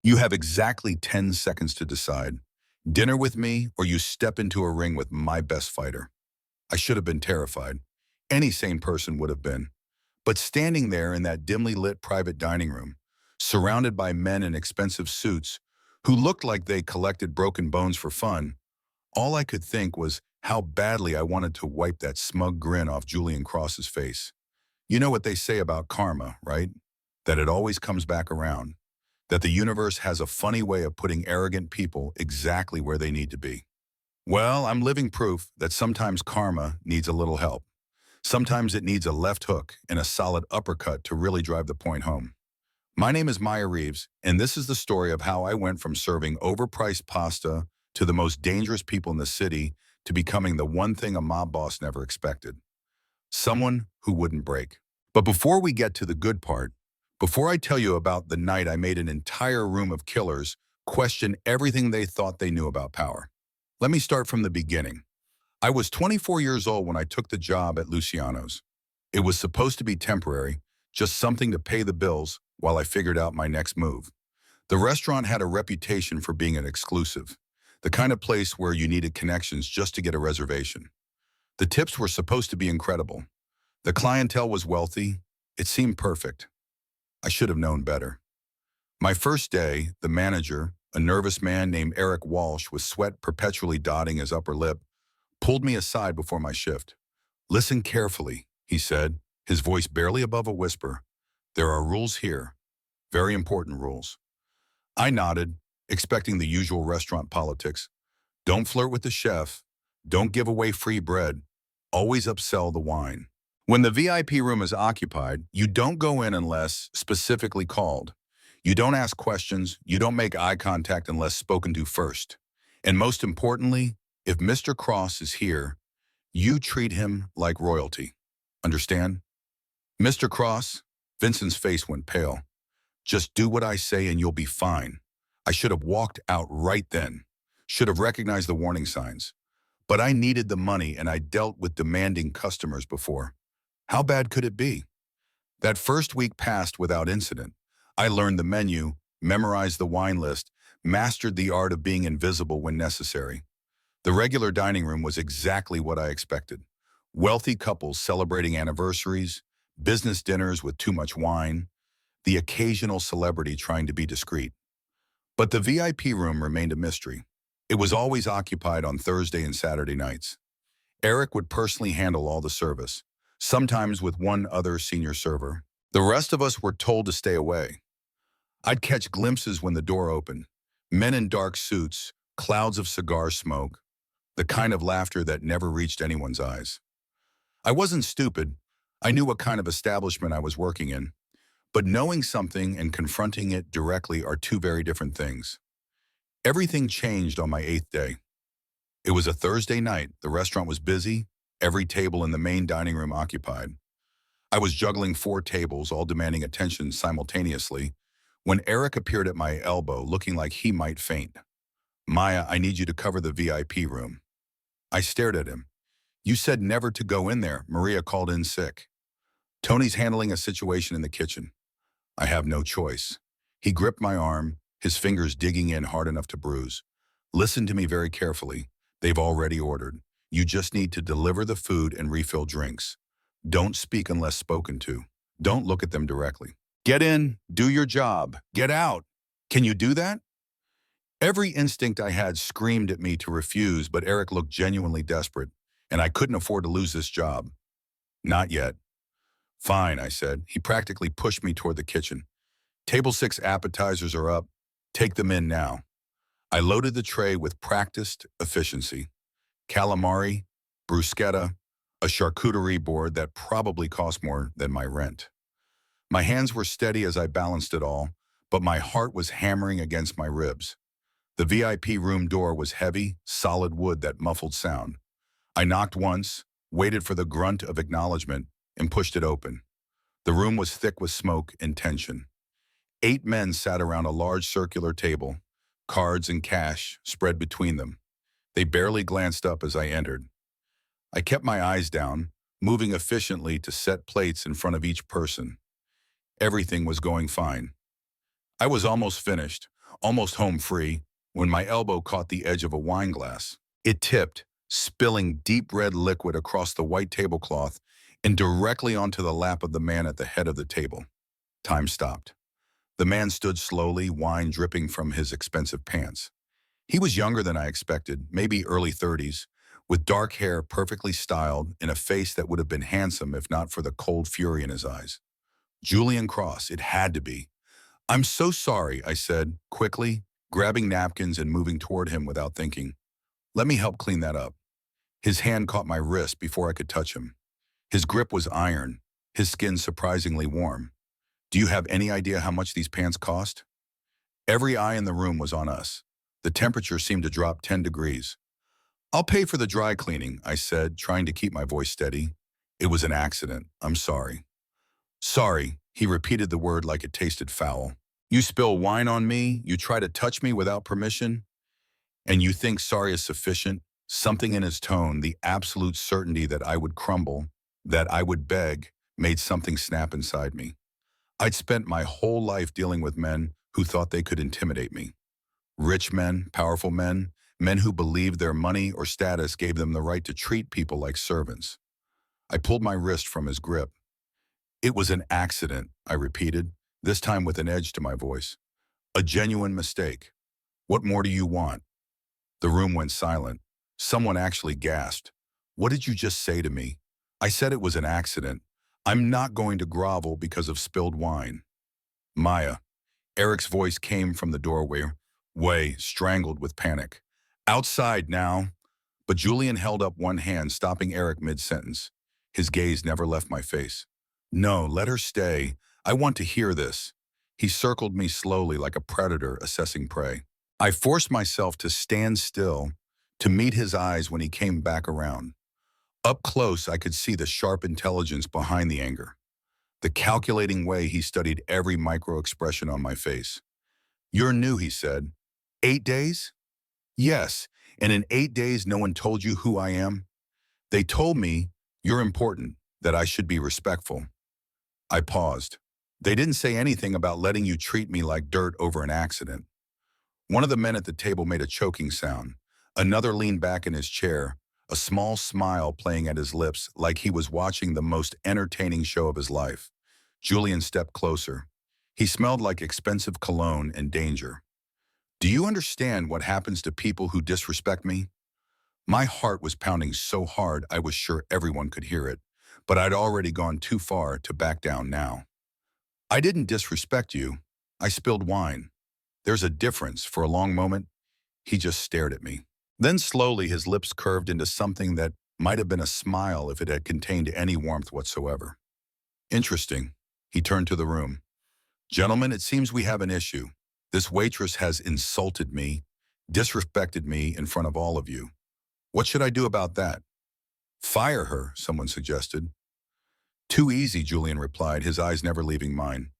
You have exactly 10 seconds to decide. Dinner with me or you step into a ring with my best fighter. I should have been terrified. Any sane person would have been. But standing there in that dimly lit private dining room, surrounded by men in expensive suits who looked like they collected broken bones for fun, all I could think was how badly I wanted to wipe that smug grin off Julian Cross's face. You know what they say about karma, right? That it always comes back around. That the universe has a funny way of putting arrogant people exactly where they need to be. Well, I'm living proof that sometimes karma needs a little help. Sometimes it needs a left hook and a solid uppercut to really drive the point home. My name is Maya Reeves, and this is the story of how I went from serving overpriced pasta to the most dangerous people in the city to becoming the one thing a mob boss never expected. Someone who wouldn't break. But before we get to the good part, before I tell you about the night I made an entire room of killers question everything they thought they knew about power, let me start from the beginning. I was 24 years old when I took the job at Luciano's. It was supposed to be temporary, just something to pay the bills while I figured out my next move. The restaurant had a reputation for being an exclusive, the kind of place where you needed connections just to get a reservation. The tips were supposed to be incredible. The clientele was wealthy. It seemed perfect. I should have known better. My first day, the manager, a nervous man named Eric Walsh with sweat perpetually dotting his upper lip, pulled me aside before my shift. "Listen carefully," he said, his voice barely above a whisper. "There are rules here, very important rules." I nodded, expecting the usual restaurant politics. Don't flirt with the chef. Don't give away free bread. Always upsell the wine. When the VIP room is occupied, you don't go in unless specifically called. You don't ask questions. You don't make eye contact unless spoken to first. And most importantly, if Mr. Cross is here, you treat him like royalty. Understand? "Mr. Cross," Vincent's face went pale. "Just do what I say and you'll be fine." I should have walked out right then. Should have recognized the warning signs. But I needed the money and I dealt with demanding customers before. How bad could it be? That first week passed without incident. I learned the menu, memorized the wine list, mastered the art of being invisible when necessary. The regular dining room was exactly what I expected. Wealthy couples celebrating anniversaries, business dinners with too much wine, the occasional celebrity trying to be discreet. But the VIP room remained a mystery. It was always occupied on Thursday and Saturday nights. Eric would personally handle all the service, sometimes with one other senior server. The rest of us were told to stay away. I'd catch glimpses when the door opened. Men in dark suits, clouds of cigar smoke, the kind of laughter that never reached anyone's eyes. I wasn't stupid. I knew what kind of establishment I was working in. But knowing something and confronting it directly are two very different things. Everything changed on my 8th day. It was a Thursday night. The restaurant was busy, every table in the main dining room occupied. I was juggling 4 tables, all demanding attention simultaneously, when Eric appeared at my elbow looking like he might faint. "Maya, I need you to cover the VIP room." I stared at him. "You said never to go in there. Maria called in sick." "Tony's handling a situation in the kitchen." "I have no choice." He gripped my arm, his fingers digging in hard enough to bruise. "Listen to me very carefully. They've already ordered. You just need to deliver the food and refill drinks. Don't speak unless spoken to. Don't look at them directly. Get in, do your job, get out. Can you do that?" Every instinct I had screamed at me to refuse, but Eric looked genuinely desperate, and I couldn't afford to lose this job. "Not yet." "Fine," I said. He practically pushed me toward the kitchen. "Table 6 appetizers are up. Take them in now." I loaded the tray with practiced efficiency. Calamari, bruschetta, a charcuterie board that probably cost more than my rent. My hands were steady as I balanced it all, but my heart was hammering against my ribs. The VIP room door was heavy, solid wood that muffled sound. I knocked once, waited for the grunt of acknowledgement, and pushed it open. The room was thick with smoke and tension. 8 men sat around a large circular table, cards and cash spread between them. They barely glanced up as I entered. I kept my eyes down, moving efficiently to set plates in front of each person. Everything was going fine. I was almost finished, almost home free, when my elbow caught the edge of a wine glass. It tipped, spilling deep red liquid across the white tablecloth and directly onto the lap of the man at the head of the table. Time stopped. The man stood slowly, wine dripping from his expensive pants. He was younger than I expected, maybe early 30s, with dark hair perfectly styled and a face that would have been handsome if not for the cold fury in his eyes. Julian Cross, it had to be. "I'm so sorry," I said, quickly, grabbing napkins and moving toward him without thinking. "Let me help clean that up." His hand caught my wrist before I could touch him. His grip was iron, his skin surprisingly warm. "Do you have any idea how much these pants cost?" Every eye in the room was on us. The temperature seemed to drop 10 degrees. "I'll pay for the dry cleaning," I said, trying to keep my voice steady. "It was an accident. I'm sorry." "Sorry," he repeated the word like it tasted foul. "You spill wine on me, you try to touch me without permission, and you think sorry is sufficient?" Something in his tone, the absolute certainty that I would crumble, that I would beg, made something snap inside me. I'd spent my whole life dealing with men who thought they could intimidate me. Rich men, powerful men, men who believed their money or status gave them the right to treat people like servants. I pulled my wrist from his grip. "It was an accident," I repeated, this time with an edge to my voice. "A genuine mistake. What more do you want?" The room went silent. Someone actually gasped. "What did you just say to me?" I said it was an accident. "I'm not going to grovel because of spilled wine." "Maya." Eric's voice came from the doorway, strangled with panic. "Outside now." But Julian held up one hand, stopping Eric mid-sentence. His gaze never left my face. "No, let her stay. I want to hear this." He circled me slowly like a predator assessing prey. I forced myself to stand still, to meet his eyes when he came back around. Up close, I could see the sharp intelligence behind the anger, the calculating way he studied every micro-expression on my face. "You're new," he said. "8 days?" "Yes, and in 8 days no one told you who I am?" "They told me you're important, that I should be respectful." I paused. "They didn't say anything about letting you treat me like dirt over an accident." One of the men at the table made a choking sound. Another leaned back in his chair, a small smile playing at his lips like he was watching the most entertaining show of his life. Julian stepped closer. He smelled like expensive cologne and danger. "Do you understand what happens to people who disrespect me?" My heart was pounding so hard I was sure everyone could hear it, but I'd already gone too far to back down now. "I didn't disrespect you. I spilled wine." There's a difference. For a long moment, he just stared at me. Then slowly his lips curved into something that might have been a smile if it had contained any warmth whatsoever. "Interesting." He turned to the room. "Gentlemen, it seems we have an issue. This waitress has insulted me, disrespected me in front of all of you. What should I do about that?" "Fire her," someone suggested. "Too easy," Julian replied, his eyes never leaving mine.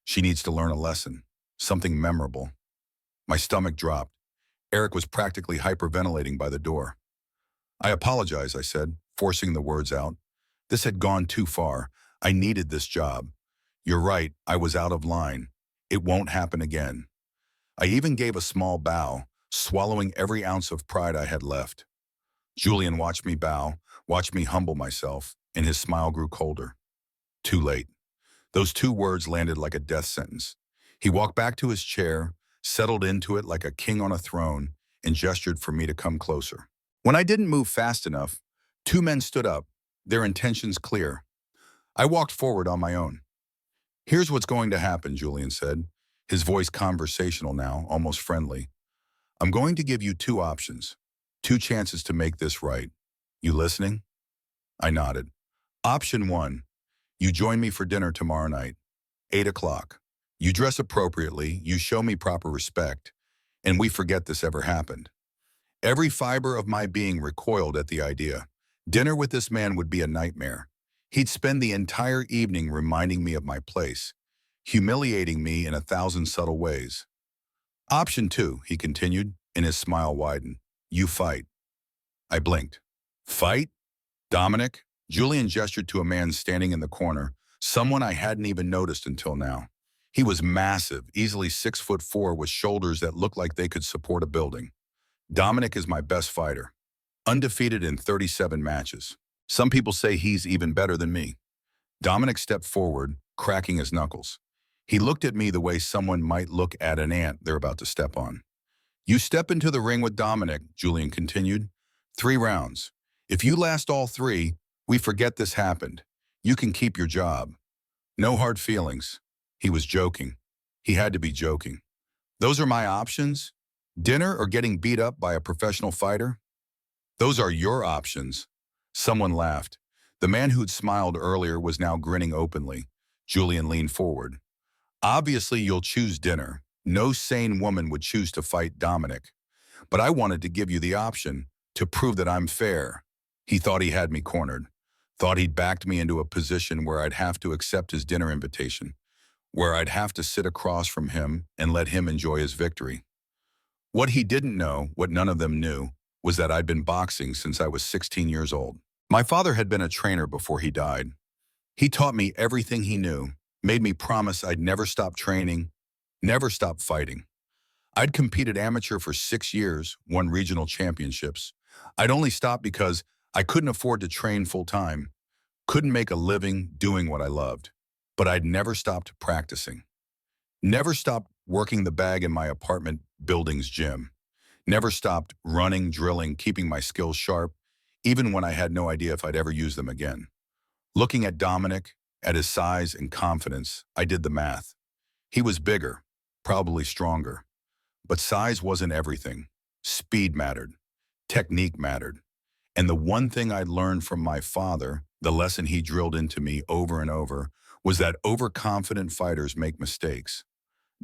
"She needs to learn a lesson, something memorable." My stomach dropped. Eric was practically hyperventilating by the door. "I apologize," I said, forcing the words out. "This had gone too far. I needed this job. You're right, I was out of line. It won't happen again." I even gave a small bow, swallowing every ounce of pride I had left. Julian watched me bow, watched me humble myself, and his smile grew colder. Too late. Those two words landed like a death sentence. He walked back to his chair, settled into it like a king on a throne, and gestured for me to come closer. When I didn't move fast enough, two men stood up, their intentions clear. I walked forward on my own. "Here's what's going to happen," Julian said, his voice conversational now, almost friendly. "I'm going to give you two options, two chances to make this right. You listening?" I nodded. "Option 1, you join me for dinner tomorrow night, 8 o'clock. You dress appropriately, you show me proper respect, and we forget this ever happened." Every fiber of my being recoiled at the idea. Dinner with this man would be a nightmare. He'd spend the entire evening reminding me of my place, humiliating me in 1,000 subtle ways. "Option 2, he continued, and his smile widened. "You fight." I blinked. "Fight? Dominic?" Julian gestured to a man standing in the corner, someone I hadn't even noticed until now. He was massive, easily 6'4", with shoulders that looked like they could support a building. Dominic is my best fighter, undefeated in 37 matches. Some people say he's even better than me. Dominic stepped forward, cracking his knuckles. He looked at me the way someone might look at an ant they're about to step on. You step into the ring with Dominic, Julian continued. 3 rounds. If you last all 3, we forget this happened. You can keep your job. No hard feelings. He was joking. He had to be joking. Those are my options? Dinner or getting beat up by a professional fighter? Those are your options. Someone laughed. The man who'd smiled earlier was now grinning openly. Julian leaned forward. Obviously, you'll choose dinner. No sane woman would choose to fight Dominic. But I wanted to give you the option to prove that I'm fair. He thought he had me cornered. Thought he'd backed me into a position where I'd have to accept his dinner invitation, where I'd have to sit across from him and let him enjoy his victory. What he didn't know, what none of them knew, was that I'd been boxing since I was 16 years old. My father had been a trainer before he died. He taught me everything he knew, made me promise I'd never stop training, never stop fighting. I'd competed amateur for 6 years, won regional championships. I'd only stopped because I couldn't afford to train full-time, couldn't make a living doing what I loved. But I'd never stopped practicing. Never stopped working the bag in my apartment building's gym. Never stopped running, drilling, keeping my skills sharp, even when I had no idea if I'd ever use them again. Looking at Dominic, at his size and confidence, I did the math. He was bigger, probably stronger. But size wasn't everything. Speed mattered. Technique mattered. And the one thing I'd learned from my father, the lesson he drilled into me over and over, was that overconfident fighters make mistakes.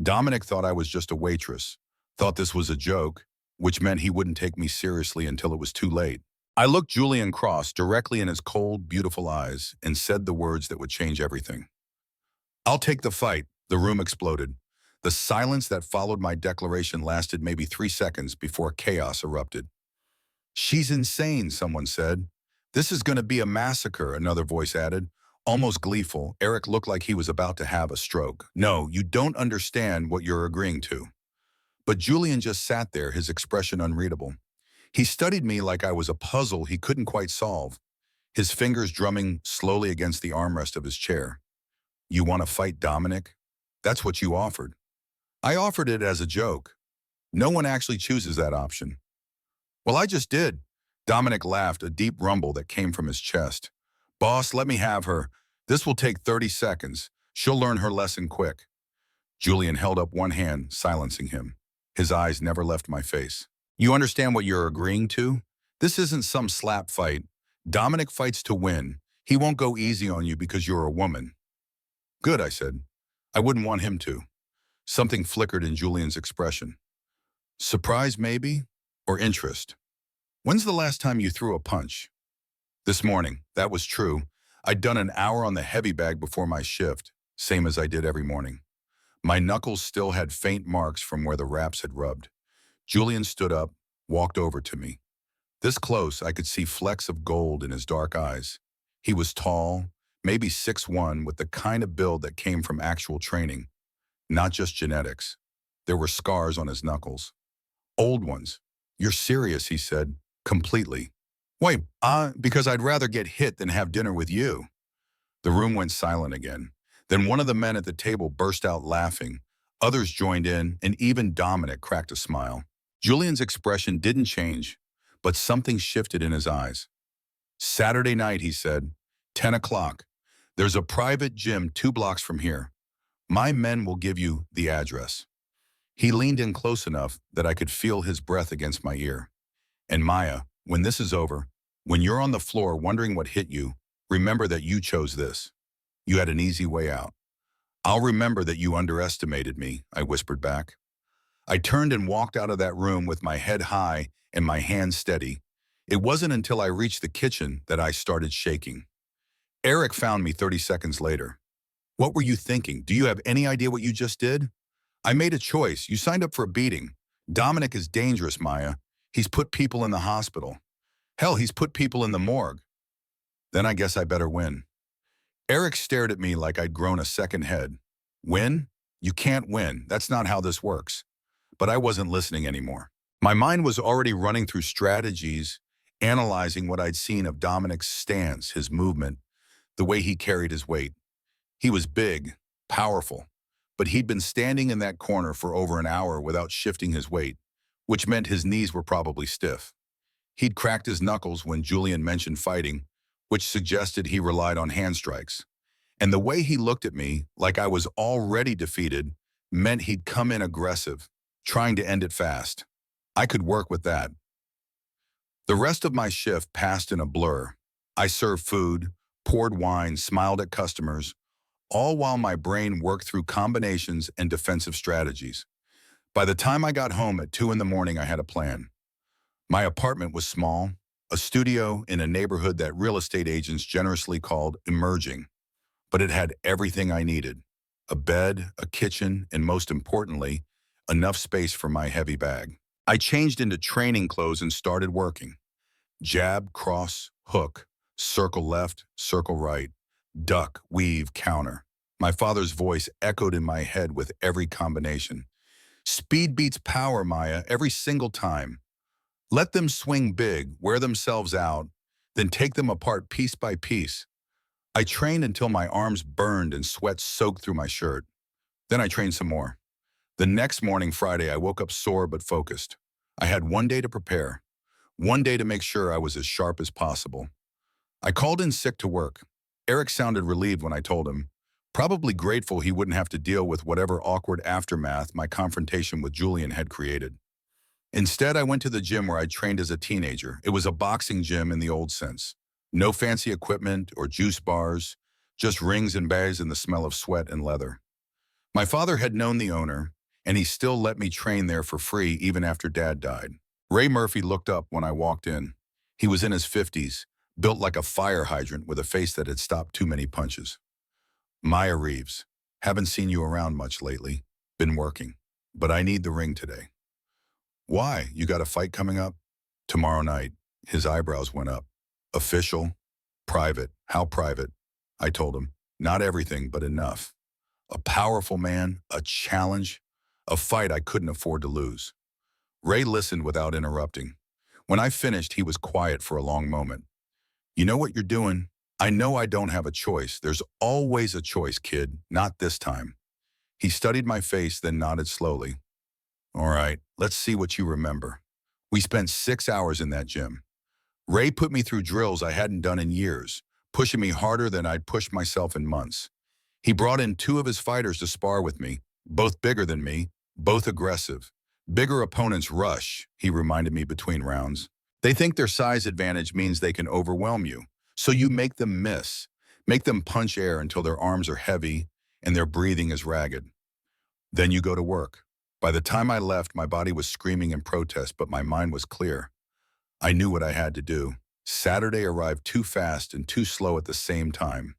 Dominic thought I was just a waitress, thought this was a joke, which meant he wouldn't take me seriously until it was too late. I looked Julian Cross directly in his cold, beautiful eyes and said the words that would change everything. I'll take the fight. The room exploded. The silence that followed my declaration lasted maybe 3 seconds before chaos erupted. She's insane, someone said. This is going to be a massacre, another voice added. Almost gleeful, Eric looked like he was about to have a stroke. No, you don't understand what you're agreeing to. But Julian just sat there, his expression unreadable. He studied me like I was a puzzle he couldn't quite solve, his fingers drumming slowly against the armrest of his chair. You want to fight Dominic? That's what you offered. I offered it as a joke. No one actually chooses that option. Well, I just did. Dominic laughed, a deep rumble that came from his chest. Boss, let me have her. This will take 30 seconds. She'll learn her lesson quick. Julian held up one hand, silencing him. His eyes never left my face. You understand what you're agreeing to? This isn't some slap fight. Dominic fights to win. He won't go easy on you because you're a woman. Good, I said. I wouldn't want him to. Something flickered in Julian's expression. Surprise, maybe? Or interest? When's the last time you threw a punch? This morning. That was true. I'd done an hour on the heavy bag before my shift, same as I did every morning. My knuckles still had faint marks from where the wraps had rubbed. Julian stood up, walked over to me. This close, I could see flecks of gold in his dark eyes. He was tall, maybe 6'1", with the kind of build that came from actual training, not just genetics. There were scars on his knuckles. Old ones. You're serious, he said, completely. Wait, because I'd rather get hit than have dinner with you. The room went silent again. Then one of the men at the table burst out laughing. Others joined in, and even Dominic cracked a smile. Julian's expression didn't change, but something shifted in his eyes. Saturday night, he said, 10 o'clock. There's a private gym 2 blocks from here. My men will give you the address. He leaned in close enough that I could feel his breath against my ear. And Maya, when this is over, when you're on the floor wondering what hit you, remember that you chose this. You had an easy way out. I'll remember that you underestimated me, I whispered back. I turned and walked out of that room with my head high and my hands steady. It wasn't until I reached the kitchen that I started shaking. Eric found me 30 seconds later. What were you thinking? Do you have any idea what you just did? I made a choice. You signed up for a beating. Dominic is dangerous, Maya. He's put people in the hospital. Hell, he's put people in the morgue. Then I guess I better win. Eric stared at me like I'd grown a second head. Win? You can't win. That's not how this works. But I wasn't listening anymore. My mind was already running through strategies, analyzing what I'd seen of Dominic's stance, his movement, the way he carried his weight. He was big, powerful, but he'd been standing in that corner for over an hour without shifting his weight, which meant his knees were probably stiff. He'd cracked his knuckles when Julian mentioned fighting, which suggested he relied on hand strikes. And the way he looked at me, like I was already defeated, meant he'd come in aggressive, trying to end it fast. I could work with that. The rest of my shift passed in a blur. I served food, poured wine, smiled at customers, all while my brain worked through combinations and defensive strategies. By the time I got home at 2 in the morning, I had a plan. My apartment was small, a studio in a neighborhood that real estate agents generously called emerging, but it had everything I needed: a bed, a kitchen, and most importantly, enough space for my heavy bag. I changed into training clothes and started working. Jab, cross, hook, circle left, circle right, duck, weave, counter. My father's voice echoed in my head with every combination. Speed beats power, Maya, every single time. Let them swing big, wear themselves out, then take them apart piece by piece. I trained until my arms burned and sweat soaked through my shirt. Then I trained some more. The next morning, Friday, I woke up sore but focused. I had one day to prepare, one day to make sure I was as sharp as possible. I called in sick to work. Eric sounded relieved when I told him, probably grateful he wouldn't have to deal with whatever awkward aftermath my confrontation with Julian had created. Instead, I went to the gym where I trained as a teenager. It was a boxing gym in the old sense. No fancy equipment or juice bars, just rings and bags and the smell of sweat and leather. My father had known the owner, and he still let me train there for free even after Dad died. Ray Murphy looked up when I walked in. He was in his 50s, built like a fire hydrant with a face that had stopped too many punches. Maya Reeves, haven't seen you around much lately. Been working, but I need the ring today. Why? You got a fight coming up? Tomorrow night. His eyebrows went up. Official? Private? How private? I told him, not everything, but enough. A powerful man, a challenge, a fight I couldn't afford to lose. Ray listened without interrupting. When I finished, he was quiet for a long moment. You know what you're doing? I know I don't have a choice. There's always a choice, kid. Not this time. He studied my face, then nodded slowly. All right, let's see what you remember. We spent 6 hours in that gym. Ray put me through drills I hadn't done in years, pushing me harder than I'd pushed myself in months. He brought in 2 of his fighters to spar with me, both bigger than me, both aggressive. Bigger opponents rush, he reminded me between rounds. They think their size advantage means they can overwhelm you, so you make them miss, make them punch air until their arms are heavy and their breathing is ragged. Then you go to work. By the time I left, my body was screaming in protest, but my mind was clear. I knew what I had to do. Saturday arrived too fast and too slow at the same time.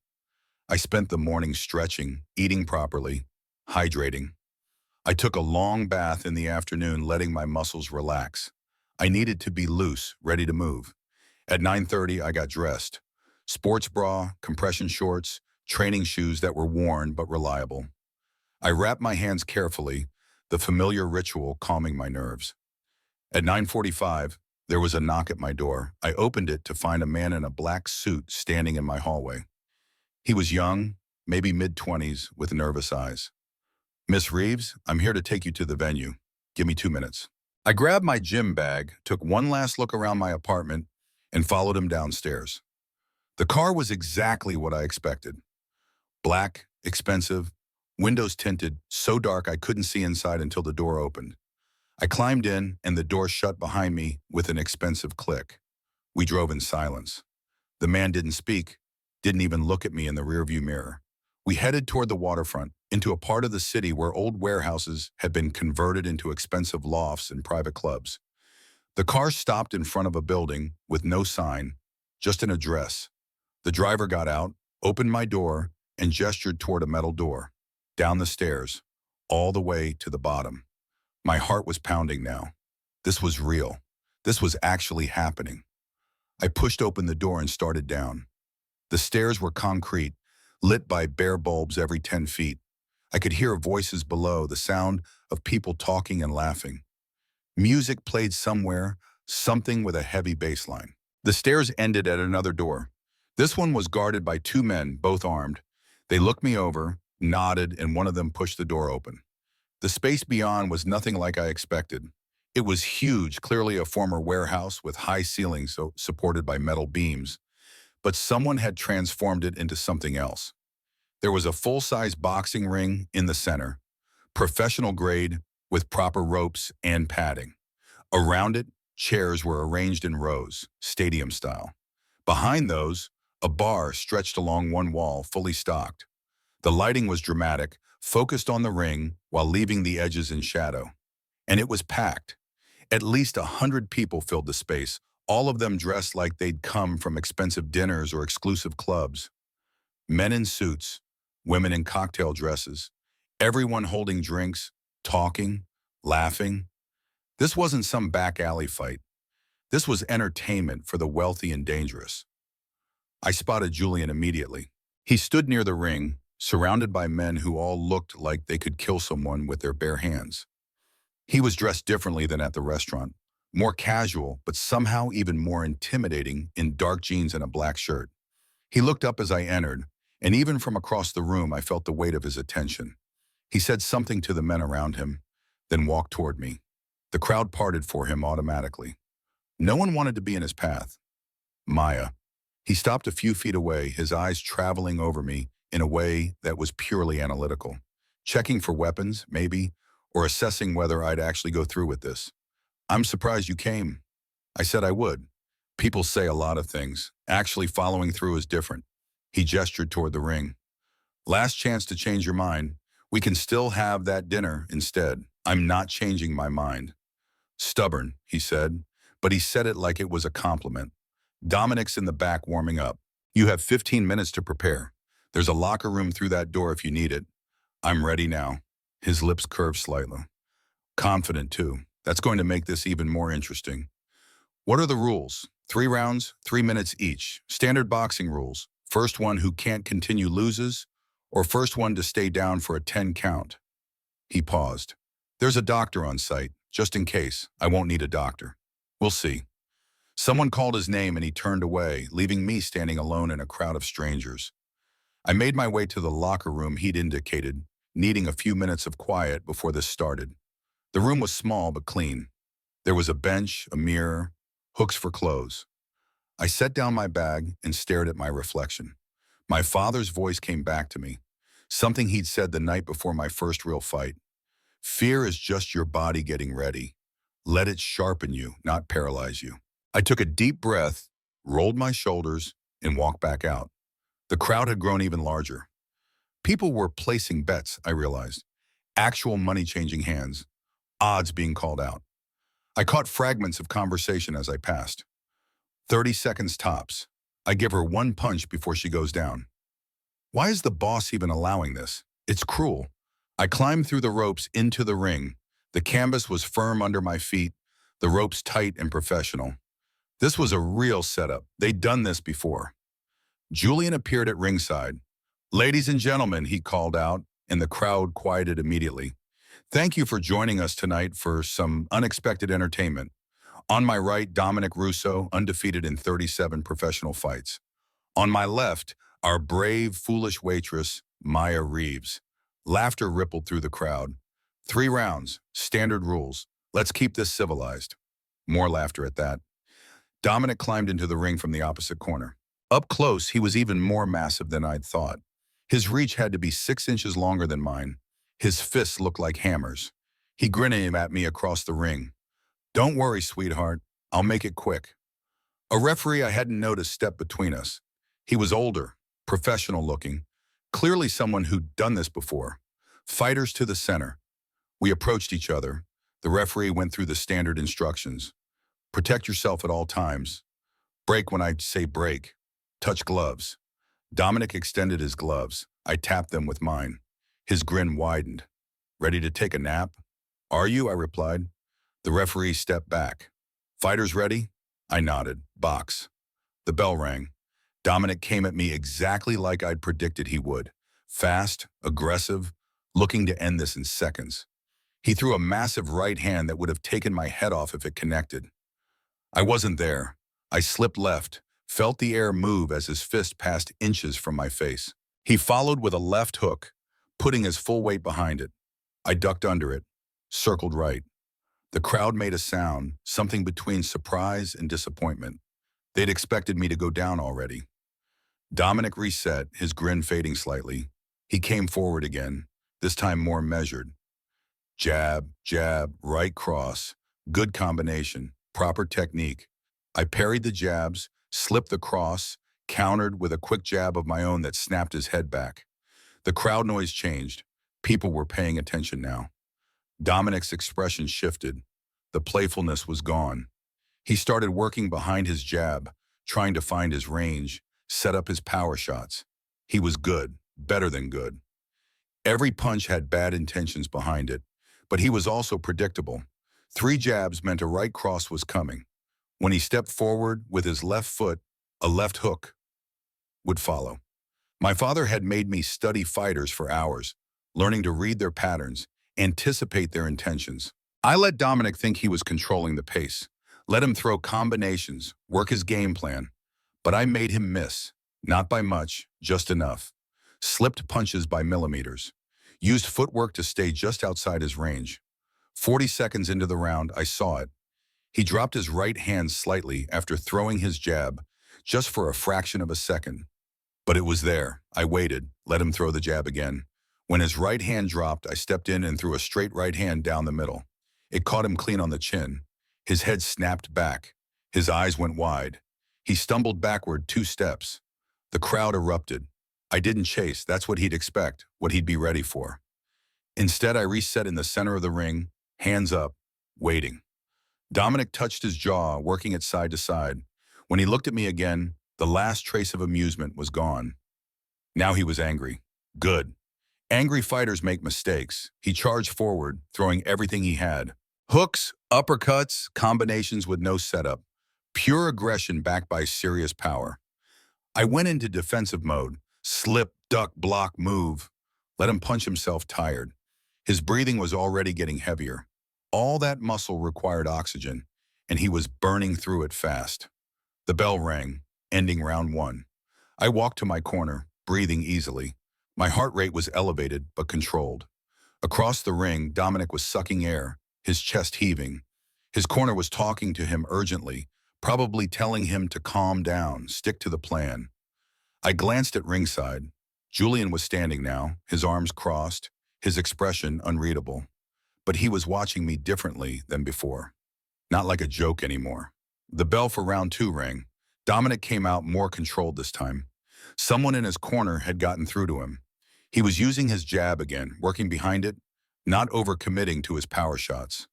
I spent the morning stretching, eating properly, hydrating. I took a long bath in the afternoon, letting my muscles relax. I needed to be loose, ready to move. At 9:30, I got dressed. Sports bra, compression shorts, training shoes that were worn but reliable. I wrapped my hands carefully, the familiar ritual calming my nerves. At 9:45, there was a knock at my door. I opened it to find a man in a black suit standing in my hallway. He was young, maybe mid-20s, with nervous eyes. Miss Reeves, I'm here to take you to the venue. Give me 2 minutes. I grabbed my gym bag, took one last look around my apartment, and followed him downstairs. The car was exactly what I expected. Black, expensive, windows tinted, so dark I couldn't see inside until the door opened. I climbed in, and the door shut behind me with an expensive click. We drove in silence. The man didn't speak, didn't even look at me in the rearview mirror. We headed toward the waterfront, into a part of the city where old warehouses had been converted into expensive lofts and private clubs. The car stopped in front of a building with no sign, just an address. The driver got out, opened my door, and gestured toward a metal door. Down the stairs, all the way to the bottom. My heart was pounding now. This was real. This was actually happening. I pushed open the door and started down. The stairs were concrete, lit by bare bulbs every 10 feet. I could hear voices below, the sound of people talking and laughing. Music played somewhere, something with a heavy bass line. The stairs ended at another door. This one was guarded by two men, both armed. They looked me over, nodded, and one of them pushed the door open. The space beyond was nothing like I expected. It was huge, clearly a former warehouse with high ceilings supported by metal beams, but someone had transformed it into something else. There was a full-size boxing ring in the center, professional grade with proper ropes and padding. Around it, chairs were arranged in rows, stadium style. Behind those, a bar stretched along one wall, fully stocked. The lighting was dramatic, focused on the ring while leaving the edges in shadow. And it was packed. At least 100 people filled the space, all of them dressed like they'd come from expensive dinners or exclusive clubs. Men in suits, women in cocktail dresses, everyone holding drinks, talking, laughing. This wasn't some back alley fight. This was entertainment for the wealthy and dangerous. I spotted Julian immediately. He stood near the ring, surrounded by men who all looked like they could kill someone with their bare hands. He was dressed differently than at the restaurant, more casual, but somehow even more intimidating in dark jeans and a black shirt. He looked up as I entered, and even from across the room I felt the weight of his attention. He said something to the men around him, then walked toward me. The crowd parted for him automatically. No one wanted to be in his path. Maya. He stopped a few feet away, his eyes traveling over me in a way that was purely analytical. Checking for weapons, maybe, or assessing whether I'd actually go through with this. "I'm surprised you came." I said I would. People say a lot of things. Actually following through is different. He gestured toward the ring. "Last chance to change your mind. We can still have that dinner instead. I'm not changing my mind." "Stubborn," he said, but he said it like it was a compliment. "Dominic's in the back warming up. You have 15 minutes to prepare. There's a locker room through that door if you need it." "I'm ready now." His lips curved slightly. Confident, too. That's going to make this even more interesting. "What are the rules?" 3 rounds, 3 minutes each. Standard boxing rules. First one who can't continue loses, or first one to stay down for a 10 count. He paused. "There's a doctor on site, just in case. I won't need a doctor." "We'll see." Someone called his name and he turned away, leaving me standing alone in a crowd of strangers. I made my way to the locker room he'd indicated, needing a few minutes of quiet before this started. The room was small but clean. There was a bench, a mirror, hooks for clothes. I set down my bag and stared at my reflection. My father's voice came back to me, something he'd said the night before my first real fight. "Fear is just your body getting ready. Let it sharpen you, not paralyze you." I took a deep breath, rolled my shoulders, and walked back out. The crowd had grown even larger. People were placing bets, I realized. Actual money-changing hands. Odds being called out. I caught fragments of conversation as I passed. 30 seconds tops. I give her one punch before she goes down. Why is the boss even allowing this? It's cruel. I climbed through the ropes into the ring. The canvas was firm under my feet, the ropes tight and professional. This was a real setup. They'd done this before. Julian appeared at ringside. "Ladies and gentlemen," he called out, and the crowd quieted immediately. "Thank you for joining us tonight for some unexpected entertainment." On my right, Dominic Russo, undefeated in 37 professional fights. On my left, our brave, foolish waitress, Maya Reeves. Laughter rippled through the crowd. 3 rounds, standard rules. Let's keep this civilized. More laughter at that. Dominic climbed into the ring from the opposite corner. Up close, he was even more massive than I'd thought. His reach had to be 6 inches longer than mine. His fists looked like hammers. He grinned at me across the ring. "Don't worry, sweetheart. I'll make it quick." A referee I hadn't noticed stepped between us. He was older, professional looking, clearly someone who'd done this before. Fighters to the center. We approached each other. The referee went through the standard instructions. Protect yourself at all times. Break when I say break. Touch gloves. Dominic extended his gloves. I tapped them with mine. His grin widened. "Ready to take a nap?" "Are you?" I replied. The referee stepped back. "Fighters ready?" I nodded. "Box." The bell rang. Dominic came at me exactly like I'd predicted he would. Fast, aggressive, looking to end this in seconds. He threw a massive right hand that would have taken my head off if it connected. I wasn't there. I slipped left, felt the air move as his fist passed inches from my face. He followed with a left hook, putting his full weight behind it. I ducked under it, circled right. The crowd made a sound, something between surprise and disappointment. They'd expected me to go down already. Dominic reset, his grin fading slightly. He came forward again, this time more measured. Jab, jab, right cross. Good combination, proper technique. I parried the jabs, slipped the cross, countered with a quick jab of my own that snapped his head back. The crowd noise changed. People were paying attention now. Dominic's expression shifted. The playfulness was gone. He started working behind his jab, trying to find his range, set up his power shots. He was good, better than good. Every punch had bad intentions behind it, but he was also predictable. 3 jabs meant a right cross was coming. When he stepped forward with his left foot, a left hook would follow. My father had made me study fighters for hours, learning to read their patterns, anticipate their intentions. I let Dominic think he was controlling the pace, let him throw combinations, work his game plan. But I made him miss, not by much, just enough. Slipped punches by millimeters. Used footwork to stay just outside his range. 40 seconds into the round, I saw it. He dropped his right hand slightly after throwing his jab, just for a fraction of a second. But it was there. I waited, let him throw the jab again. When his right hand dropped, I stepped in and threw a straight right hand down the middle. It caught him clean on the chin. His head snapped back. His eyes went wide. He stumbled backward 2 steps. The crowd erupted. I didn't chase. That's what he'd expect, what he'd be ready for. Instead, I reset in the center of the ring, hands up, waiting. Dominic touched his jaw, working it side to side. When he looked at me again, the last trace of amusement was gone. Now he was angry. Good. Angry fighters make mistakes. He charged forward, throwing everything he had. Hooks, uppercuts, combinations with no setup. Pure aggression backed by serious power. I went into defensive mode. Slip, duck, block, move. Let him punch himself tired. His breathing was already getting heavier. All that muscle required oxygen, and he was burning through it fast. The bell rang, ending round 1. I walked to my corner, breathing easily. My heart rate was elevated but controlled. Across the ring, Dominic was sucking air, his chest heaving. His corner was talking to him urgently, probably telling him to calm down, stick to the plan. I glanced at ringside. Julian was standing now, his arms crossed, his expression unreadable. But he was watching me differently than before. Not like a joke anymore. The bell for round 2 rang. Dominic came out more controlled this time. Someone in his corner had gotten through to him. He was using his jab again, working behind it, not overcommitting to his power shots.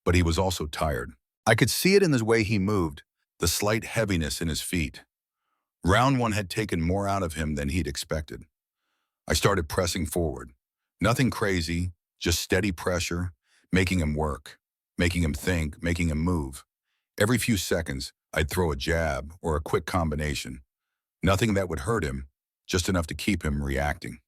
But he was also tired. I could see it in the way he moved, the slight heaviness in his feet. Round 1 had taken more out of him than he'd expected. I started pressing forward. Nothing crazy, just steady pressure, making him work, making him think, making him move. Every few seconds, I'd throw a jab or a quick combination. Nothing that would hurt him, just enough to keep him reacting.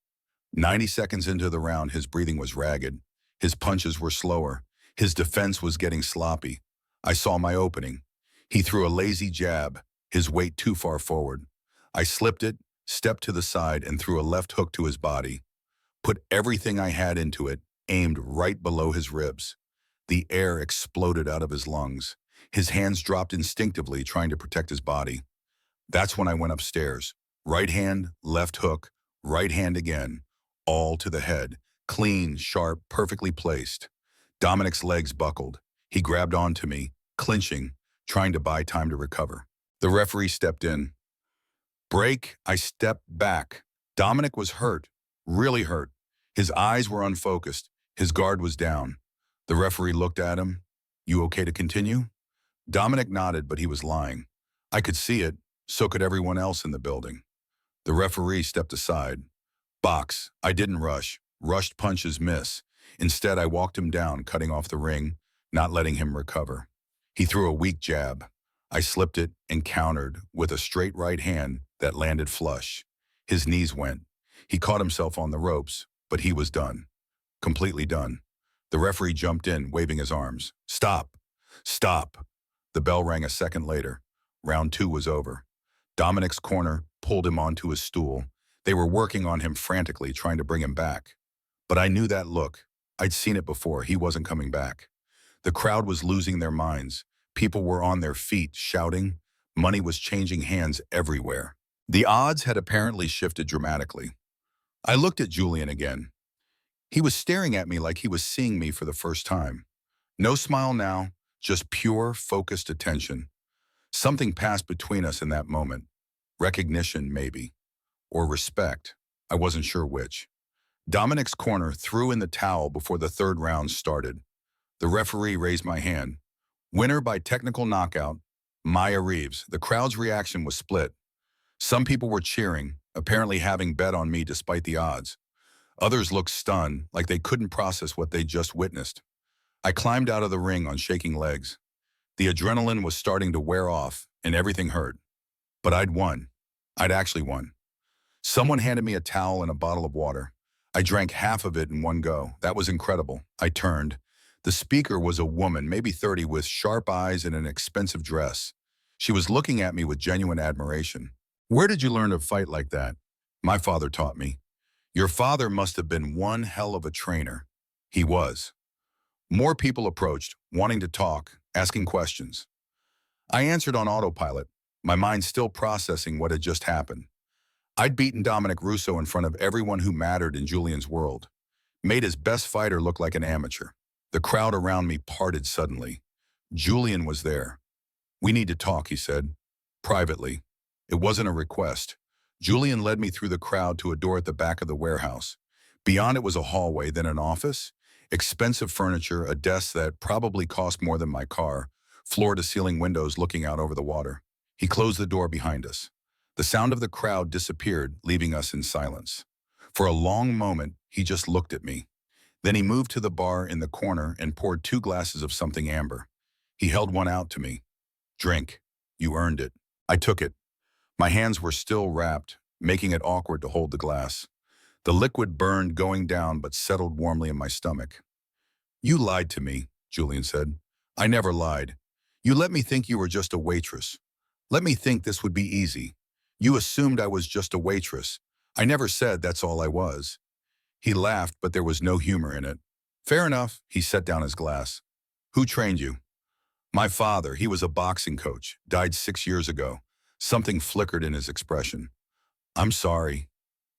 90 seconds into the round, his breathing was ragged. His punches were slower. His defense was getting sloppy. I saw my opening. He threw a lazy jab, his weight too far forward. I slipped it, stepped to the side, and threw a left hook to his body. Put everything I had into it, aimed right below his ribs. The air exploded out of his lungs. His hands dropped instinctively, trying to protect his body. That's when I went upstairs. Right hand, left hook, right hand again. All to the head. Clean, sharp, perfectly placed. Dominic's legs buckled. He grabbed onto me, clinching, trying to buy time to recover. The referee stepped in. Break, I stepped back. Dominic was hurt, really hurt. His eyes were unfocused. His guard was down. The referee looked at him. You okay to continue? Dominic nodded, but he was lying. I could see it, so could everyone else in the building. The referee stepped aside. Box, I didn't rush. Rushed punches miss. Instead, I walked him down, cutting off the ring, not letting him recover. He threw a weak jab. I slipped it and countered with a straight right hand that landed flush. His knees went. He caught himself on the ropes, but he was done. completely done. The referee jumped in, waving his arms. Stop! Stop! The bell rang a second later. Round 2 was over. Dominic's corner pulled him onto his stool. They were working on him frantically, trying to bring him back. But I knew that look. I'd seen it before. He wasn't coming back. The crowd was losing their minds. People were on their feet, shouting. Money was changing hands everywhere. The odds had apparently shifted dramatically. I looked at Julian again. He was staring at me like he was seeing me for the first time. No smile now, just pure, focused attention. Something passed between us in that moment. Recognition, maybe. Or respect. I wasn't sure which. Dominic's corner threw in the towel before the third round started. The referee raised my hand. Winner by technical knockout, Maya Reeves. The crowd's reaction was split. Some people were cheering, apparently having bet on me despite the odds. Others looked stunned, like they couldn't process what they'd just witnessed. I climbed out of the ring on shaking legs. The adrenaline was starting to wear off, and everything hurt. But I'd won. I'd actually won. Someone handed me a towel and a bottle of water. I drank half of it in one go. That was incredible. I turned. The speaker was a woman, maybe 30, with sharp eyes and an expensive dress. She was looking at me with genuine admiration. Where did you learn to fight like that? My father taught me. Your father must have been one hell of a trainer. He was. More people approached, wanting to talk, asking questions. I answered on autopilot, my mind still processing what had just happened. I'd beaten Dominic Russo in front of everyone who mattered in Julian's world. Made his best fighter look like an amateur. The crowd around me parted suddenly. Julian was there. We need to talk, he said. Privately. It wasn't a request. Julian led me through the crowd to a door at the back of the warehouse. Beyond it was a hallway, then an office. Expensive furniture, a desk that probably cost more than my car, floor-to-ceiling windows looking out over the water. He closed the door behind us. The sound of the crowd disappeared, leaving us in silence. For a long moment, he just looked at me. Then he moved to the bar in the corner and poured 2 glasses of something amber. He held one out to me. Drink. You earned it. I took it. My hands were still wrapped, making it awkward to hold the glass. The liquid burned going down but settled warmly in my stomach. You lied to me, Julian said. I never lied. You let me think you were just a waitress. Let me think this would be easy. You assumed I was just a waitress. I never said that's all I was. He laughed, but there was no humor in it. Fair enough, he set down his glass. Who trained you? My father, he was a boxing coach, died 6 years ago. Something flickered in his expression. I'm sorry.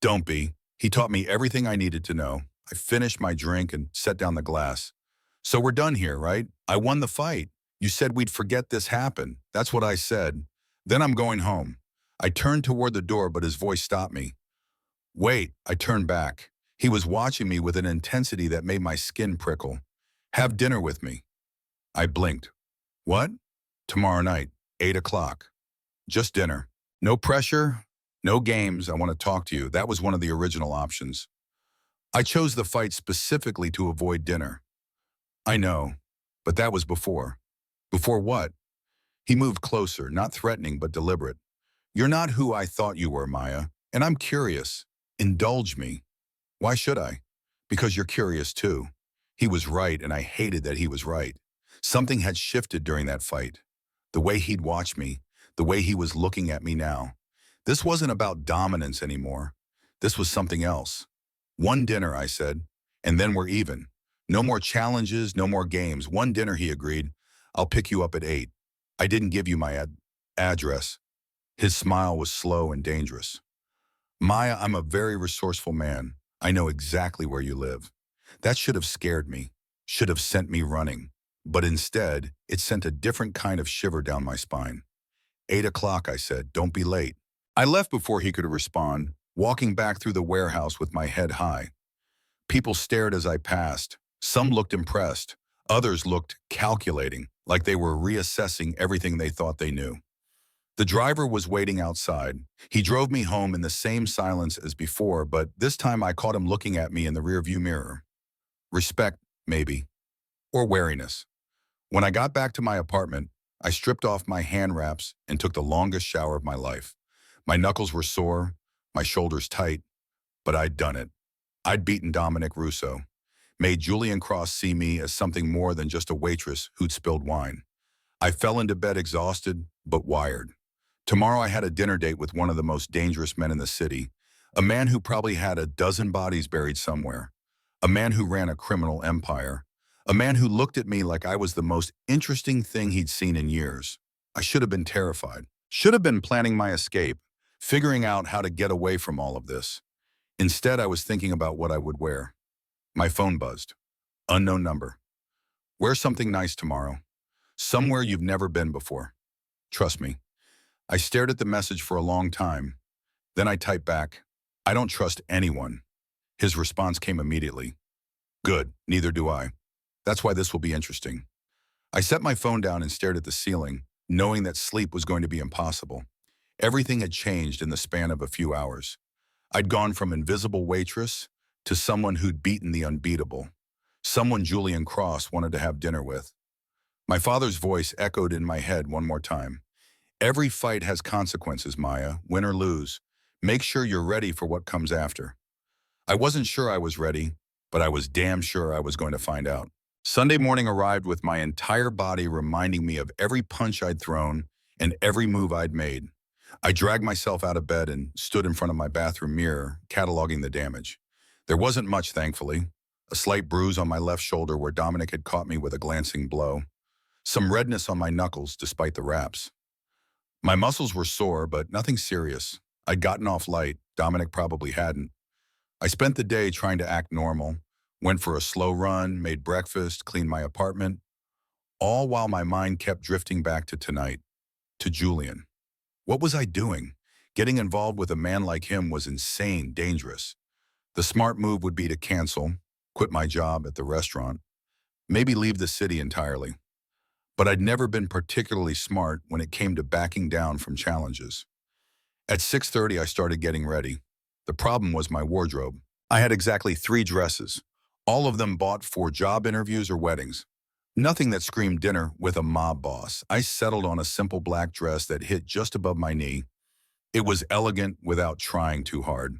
Don't be. He taught me everything I needed to know. I finished my drink and set down the glass. So we're done here, right? I won the fight. You said we'd forget this happened. That's what I said. Then I'm going home. I turned toward the door, but his voice stopped me. Wait, I turned back. He was watching me with an intensity that made my skin prickle. Have dinner with me. I blinked. What? Tomorrow night, 8 o'clock. Just dinner. No pressure, no games. I want to talk to you. That was one of the original options. I chose the fight specifically to avoid dinner. I know, but that was before. Before what? He moved closer, not threatening but deliberate. You're not who I thought you were, Maya, and I'm curious. Indulge me. Why should I? Because you're curious too. He was right, and I hated that he was right. Something had shifted during that fight. The way he'd watched me, the way he was looking at me now. This wasn't about dominance anymore. This was something else. One dinner, I said, and then we're even. No more challenges, no more games. One dinner, he agreed. I'll pick you up at 8. I didn't give you my address. His smile was slow and dangerous. Maya, I'm a very resourceful man. I know exactly where you live. That should have scared me, should have sent me running. But instead, it sent a different kind of shiver down my spine. 8 o'clock, I said. Don't be late. I left before he could respond, walking back through the warehouse with my head high. People stared as I passed. Some looked impressed. Others looked calculating, like they were reassessing everything they thought they knew. The driver was waiting outside. He drove me home in the same silence as before, but this time I caught him looking at me in the rearview mirror. Respect, maybe. Or wariness. When I got back to my apartment, I stripped off my hand wraps and took the longest shower of my life. My knuckles were sore, my shoulders tight, but I'd done it. I'd beaten Dominic Russo. made Julian Cross see me as something more than just a waitress who'd spilled wine. I fell into bed exhausted, but wired. Tomorrow I had a dinner date with one of the most dangerous men in the city, a man who probably had a dozen bodies buried somewhere, a man who ran a criminal empire, a man who looked at me like I was the most interesting thing he'd seen in years. I should have been terrified, should have been planning my escape, figuring out how to get away from all of this. Instead, I was thinking about what I would wear. My phone buzzed. Unknown number. Wear something nice tomorrow. Somewhere you've never been before. Trust me. I stared at the message for a long time. Then I typed back, I don't trust anyone. His response came immediately. Good, neither do I. That's why this will be interesting. I set my phone down and stared at the ceiling, knowing that sleep was going to be impossible. Everything had changed in the span of a few hours. I'd gone from invisible waitress to someone who'd beaten the unbeatable. Someone Julian Cross wanted to have dinner with. My father's voice echoed in my head one more time. Every fight has consequences, Maya, win or lose. Make sure you're ready for what comes after. I wasn't sure I was ready, but I was damn sure I was going to find out. Sunday morning arrived with my entire body reminding me of every punch I'd thrown and every move I'd made. I dragged myself out of bed and stood in front of my bathroom mirror, cataloging the damage. There wasn't much, thankfully. A slight bruise on my left shoulder where Dominic had caught me with a glancing blow. Some redness on my knuckles despite the wraps. My muscles were sore, but nothing serious. I'd gotten off light. Dominic probably hadn't. I spent the day trying to act normal, went for a slow run, made breakfast, cleaned my apartment, all while my mind kept drifting back to tonight, to Julian. What was I doing? Getting involved with a man like him was insane, dangerous. The smart move would be to cancel, quit my job at the restaurant, maybe leave the city entirely. But I'd never been particularly smart when it came to backing down from challenges. At 6:30, I started getting ready. The problem was my wardrobe. I had exactly 3 dresses, all of them bought for job interviews or weddings. Nothing that screamed dinner with a mob boss. I settled on a simple black dress that hit just above my knee. It was elegant without trying too hard.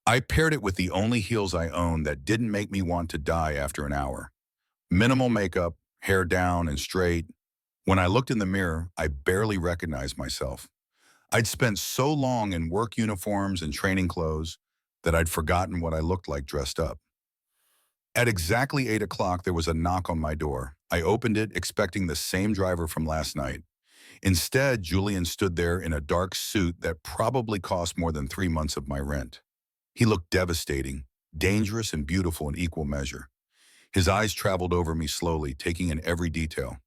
I paired it with the only heels I owned that didn't make me want to die after an hour. Minimal makeup, hair down and straight. When I looked in the mirror, I barely recognized myself. I'd spent so long in work uniforms and training clothes that I'd forgotten what I looked like dressed up. At exactly 8 o'clock, there was a knock on my door. I opened it, expecting the same driver from last night. Instead, Julian stood there in a dark suit that probably cost more than 3 months of my rent. He looked devastating, dangerous and beautiful in equal measure. His eyes traveled over me slowly, taking in every detail.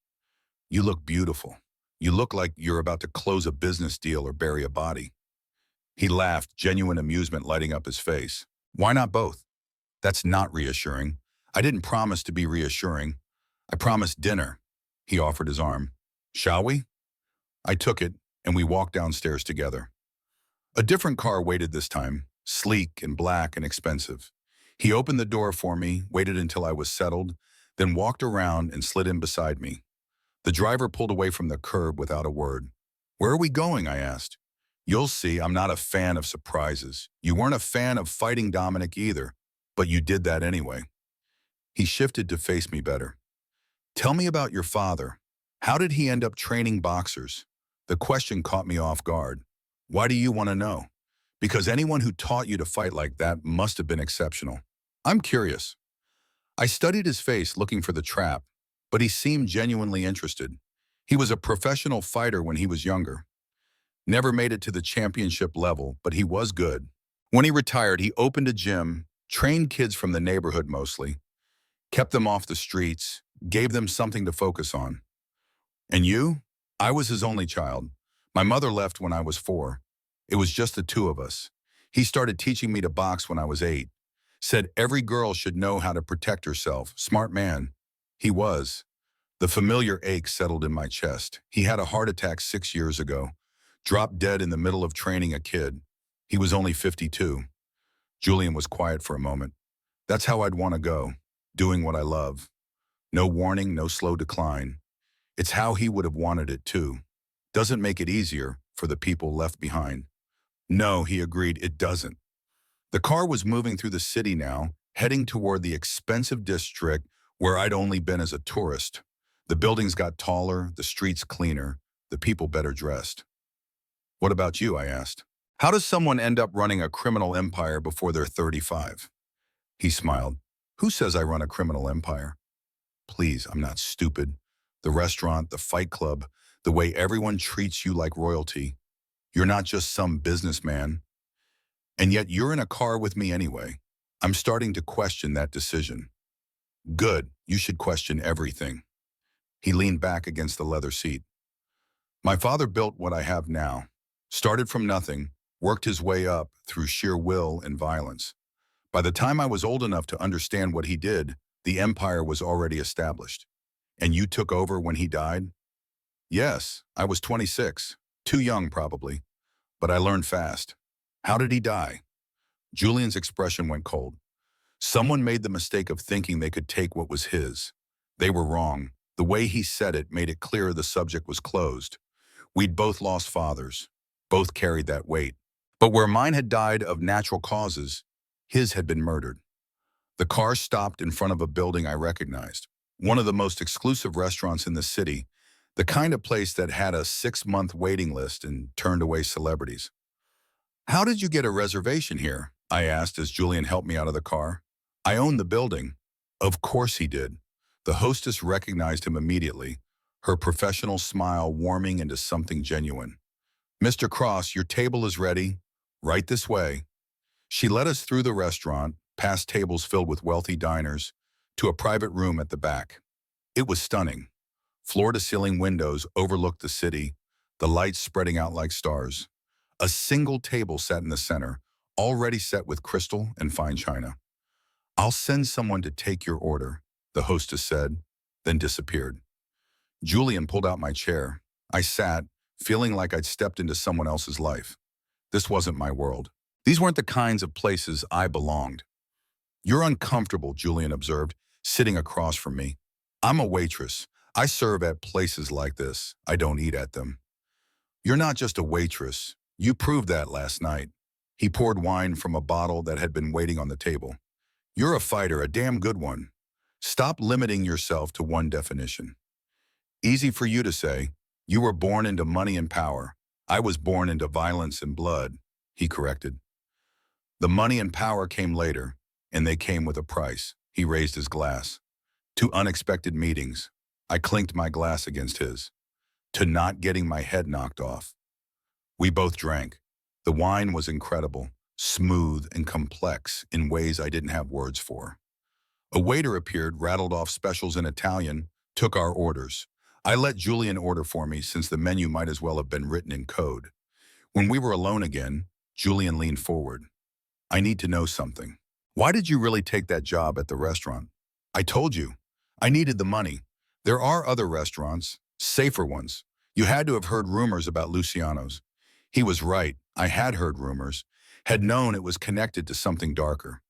You look beautiful. You look like you're about to close a business deal or bury a body. He laughed, genuine amusement lighting up his face. Why not both? That's not reassuring. I didn't promise to be reassuring. I promised dinner. He offered his arm. Shall we? I took it, and we walked downstairs together. A different car waited this time, sleek and black and expensive. He opened the door for me, waited until I was settled, then walked around and slid in beside me. The driver pulled away from the curb without a word. Where are we going? I asked. You'll see, I'm not a fan of surprises. You weren't a fan of fighting Dominic either, but you did that anyway. He shifted to face me better. Tell me about your father. How did he end up training boxers? The question caught me off guard. Why do you want to know? Because anyone who taught you to fight like that must have been exceptional. I'm curious. I studied his face looking for the trap, but he seemed genuinely interested. He was a professional fighter when he was younger. Never made it to the championship level, but he was good. When he retired, he opened a gym, trained kids from the neighborhood mostly, kept them off the streets, gave them something to focus on. And you? I was his only child. My mother left when I was 4. It was just the 2 of us. He started teaching me to box when I was 8. Said every girl should know how to protect herself. Smart man. He was. The familiar ache settled in my chest. He had a heart attack 6 years ago. Dropped dead in the middle of training a kid. He was only 52. Julian was quiet for a moment. That's how I'd want to go. Doing what I love. No warning, no slow decline. It's how he would have wanted it too. Doesn't make it easier for the people left behind. No, he agreed, it doesn't. The car was moving through the city now, heading toward the expensive district where I'd only been as a tourist. The buildings got taller, the streets cleaner, the people better dressed. What about you? I asked. How does someone end up running a criminal empire before they're 35? He smiled. Who says I run a criminal empire? Please, I'm not stupid. The restaurant, the fight club, the way everyone treats you like royalty. You're not just some businessman. And yet you're in a car with me anyway. I'm starting to question that decision. Good, you should question everything. He leaned back against the leather seat. My father built what I have now. Started from nothing, worked his way up through sheer will and violence. By the time I was old enough to understand what he did, the empire was already established. And you took over when he died? Yes, I was 26. Too young, probably. But I learned fast. How did he die? Julian's expression went cold. Someone made the mistake of thinking they could take what was his. They were wrong. The way he said it made it clear the subject was closed. We'd both lost fathers. Both carried that weight. But where mine had died of natural causes, his had been murdered. The car stopped in front of a building I recognized. One of the most exclusive restaurants in the city, the kind of place that had a 6-month waiting list and turned away celebrities. How did you get a reservation here? I asked as Julian helped me out of the car. I own the building. Of course he did. The hostess recognized him immediately, her professional smile warming into something genuine. Mr. Cross, your table is ready. Right this way. She led us through the restaurant, past tables filled with wealthy diners, to a private room at the back. It was stunning. Floor-to-ceiling windows overlooked the city, the lights spreading out like stars. A single table sat in the center, already set with crystal and fine china. I'll send someone to take your order, the hostess said, then disappeared. Julian pulled out my chair. I sat, feeling like I'd stepped into someone else's life. This wasn't my world. These weren't the kinds of places I belonged. You're uncomfortable, Julian observed, sitting across from me. I'm a waitress. I serve at places like this. I don't eat at them. You're not just a waitress. You proved that last night. He poured wine from a bottle that had been waiting on the table. You're a fighter, a damn good one. Stop limiting yourself to one definition. Easy for you to say. You were born into money and power. I was born into violence and blood, he corrected. The money and power came later, and they came with a price. He raised his glass. To unexpected meetings. I clinked my glass against his. To not getting my head knocked off. We both drank. The wine was incredible, smooth and complex in ways I didn't have words for. A waiter appeared, rattled off specials in Italian, took our orders. I let Julian order for me since the menu might as well have been written in code. When we were alone again, Julian leaned forward. I need to know something. Why did you really take that job at the restaurant? I told you. I needed the money. There are other restaurants, safer ones. You had to have heard rumors about Luciano's. He was right. I had heard rumors, had known it was connected to something darker.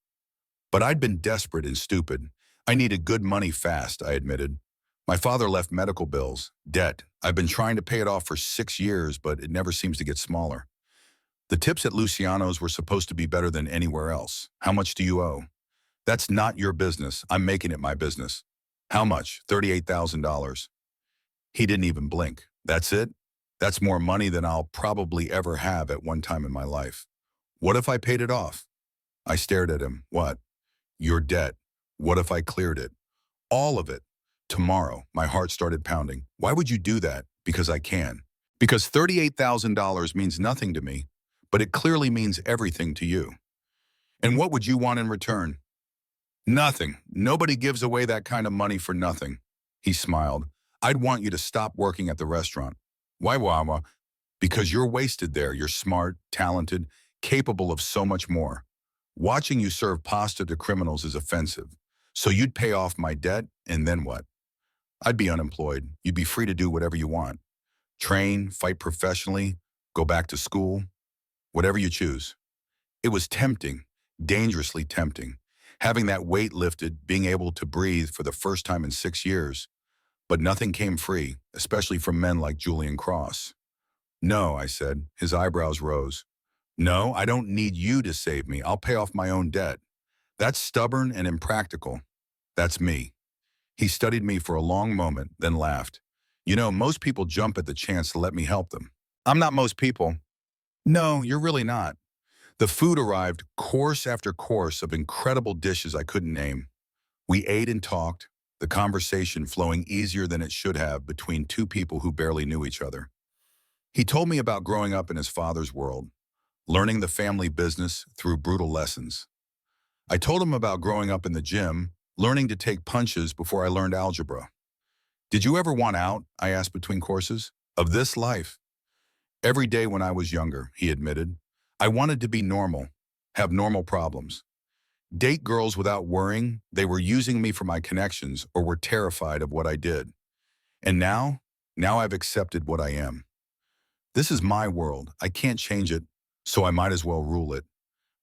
But I'd been desperate and stupid. I needed good money fast, I admitted. My father left medical bills, debt. I've been trying to pay it off for 6 years, but it never seems to get smaller. The tips at Luciano's were supposed to be better than anywhere else. How much do you owe? That's not your business. I'm making it my business. How much? $38,000. He didn't even blink. That's it? That's more money than I'll probably ever have at one time in my life. What if I paid it off? I stared at him. What? Your debt. What if I cleared it? All of it. Tomorrow, my heart started pounding. Why would you do that? Because I can. Because $38,000 means nothing to me, but it clearly means everything to you. And what would you want in return? Nothing. Nobody gives away that kind of money for nothing. He smiled. I'd want you to stop working at the restaurant. Why, Wawa? Because you're wasted there. You're smart, talented, capable of so much more. Watching you serve pasta to criminals is offensive. So you'd pay off my debt, and then what? I'd be unemployed. You'd be free to do whatever you want. Train, fight professionally, go back to school, whatever you choose. It was tempting, dangerously tempting. Having that weight lifted, being able to breathe for the first time in 6 years. But nothing came free, especially from men like Julian Cross. No, I said. His eyebrows rose. No, I don't need you to save me. I'll pay off my own debt. That's stubborn and impractical. That's me. He studied me for a long moment, then laughed. You know, most people jump at the chance to let me help them. I'm not most people. No, you're really not. The food arrived, course after course of incredible dishes I couldn't name. We ate and talked, the conversation flowing easier than it should have between two people who barely knew each other. He told me about growing up in his father's world, learning the family business through brutal lessons. I told him about growing up in the gym, learning to take punches before I learned algebra. Did you ever want out, I asked between courses, of this life? Every day when I was younger, he admitted. I wanted to be normal, have normal problems. Date girls without worrying they were using me for my connections or were terrified of what I did. And now I've accepted what I am. This is my world. I can't change it, so I might as well rule it.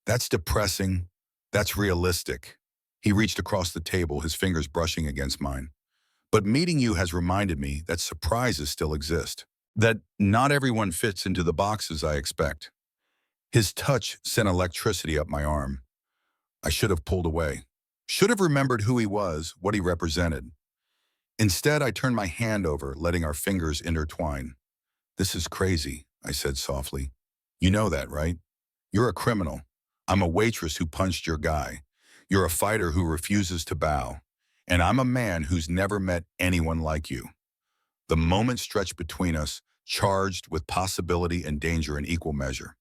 That's depressing. That's realistic. He reached across the table, his fingers brushing against mine. But meeting you has reminded me that surprises still exist, that not everyone fits into the boxes I expect. His touch sent electricity up my arm. I should have pulled away, should have remembered who he was, what he represented. Instead, I turned my hand over, letting our fingers intertwine. This is crazy, I said softly. You know that, right? You're a criminal. I'm a waitress who punched your guy. You're a fighter who refuses to bow. And I'm a man who's never met anyone like you. The moment stretched between us, charged with possibility and danger in equal measure.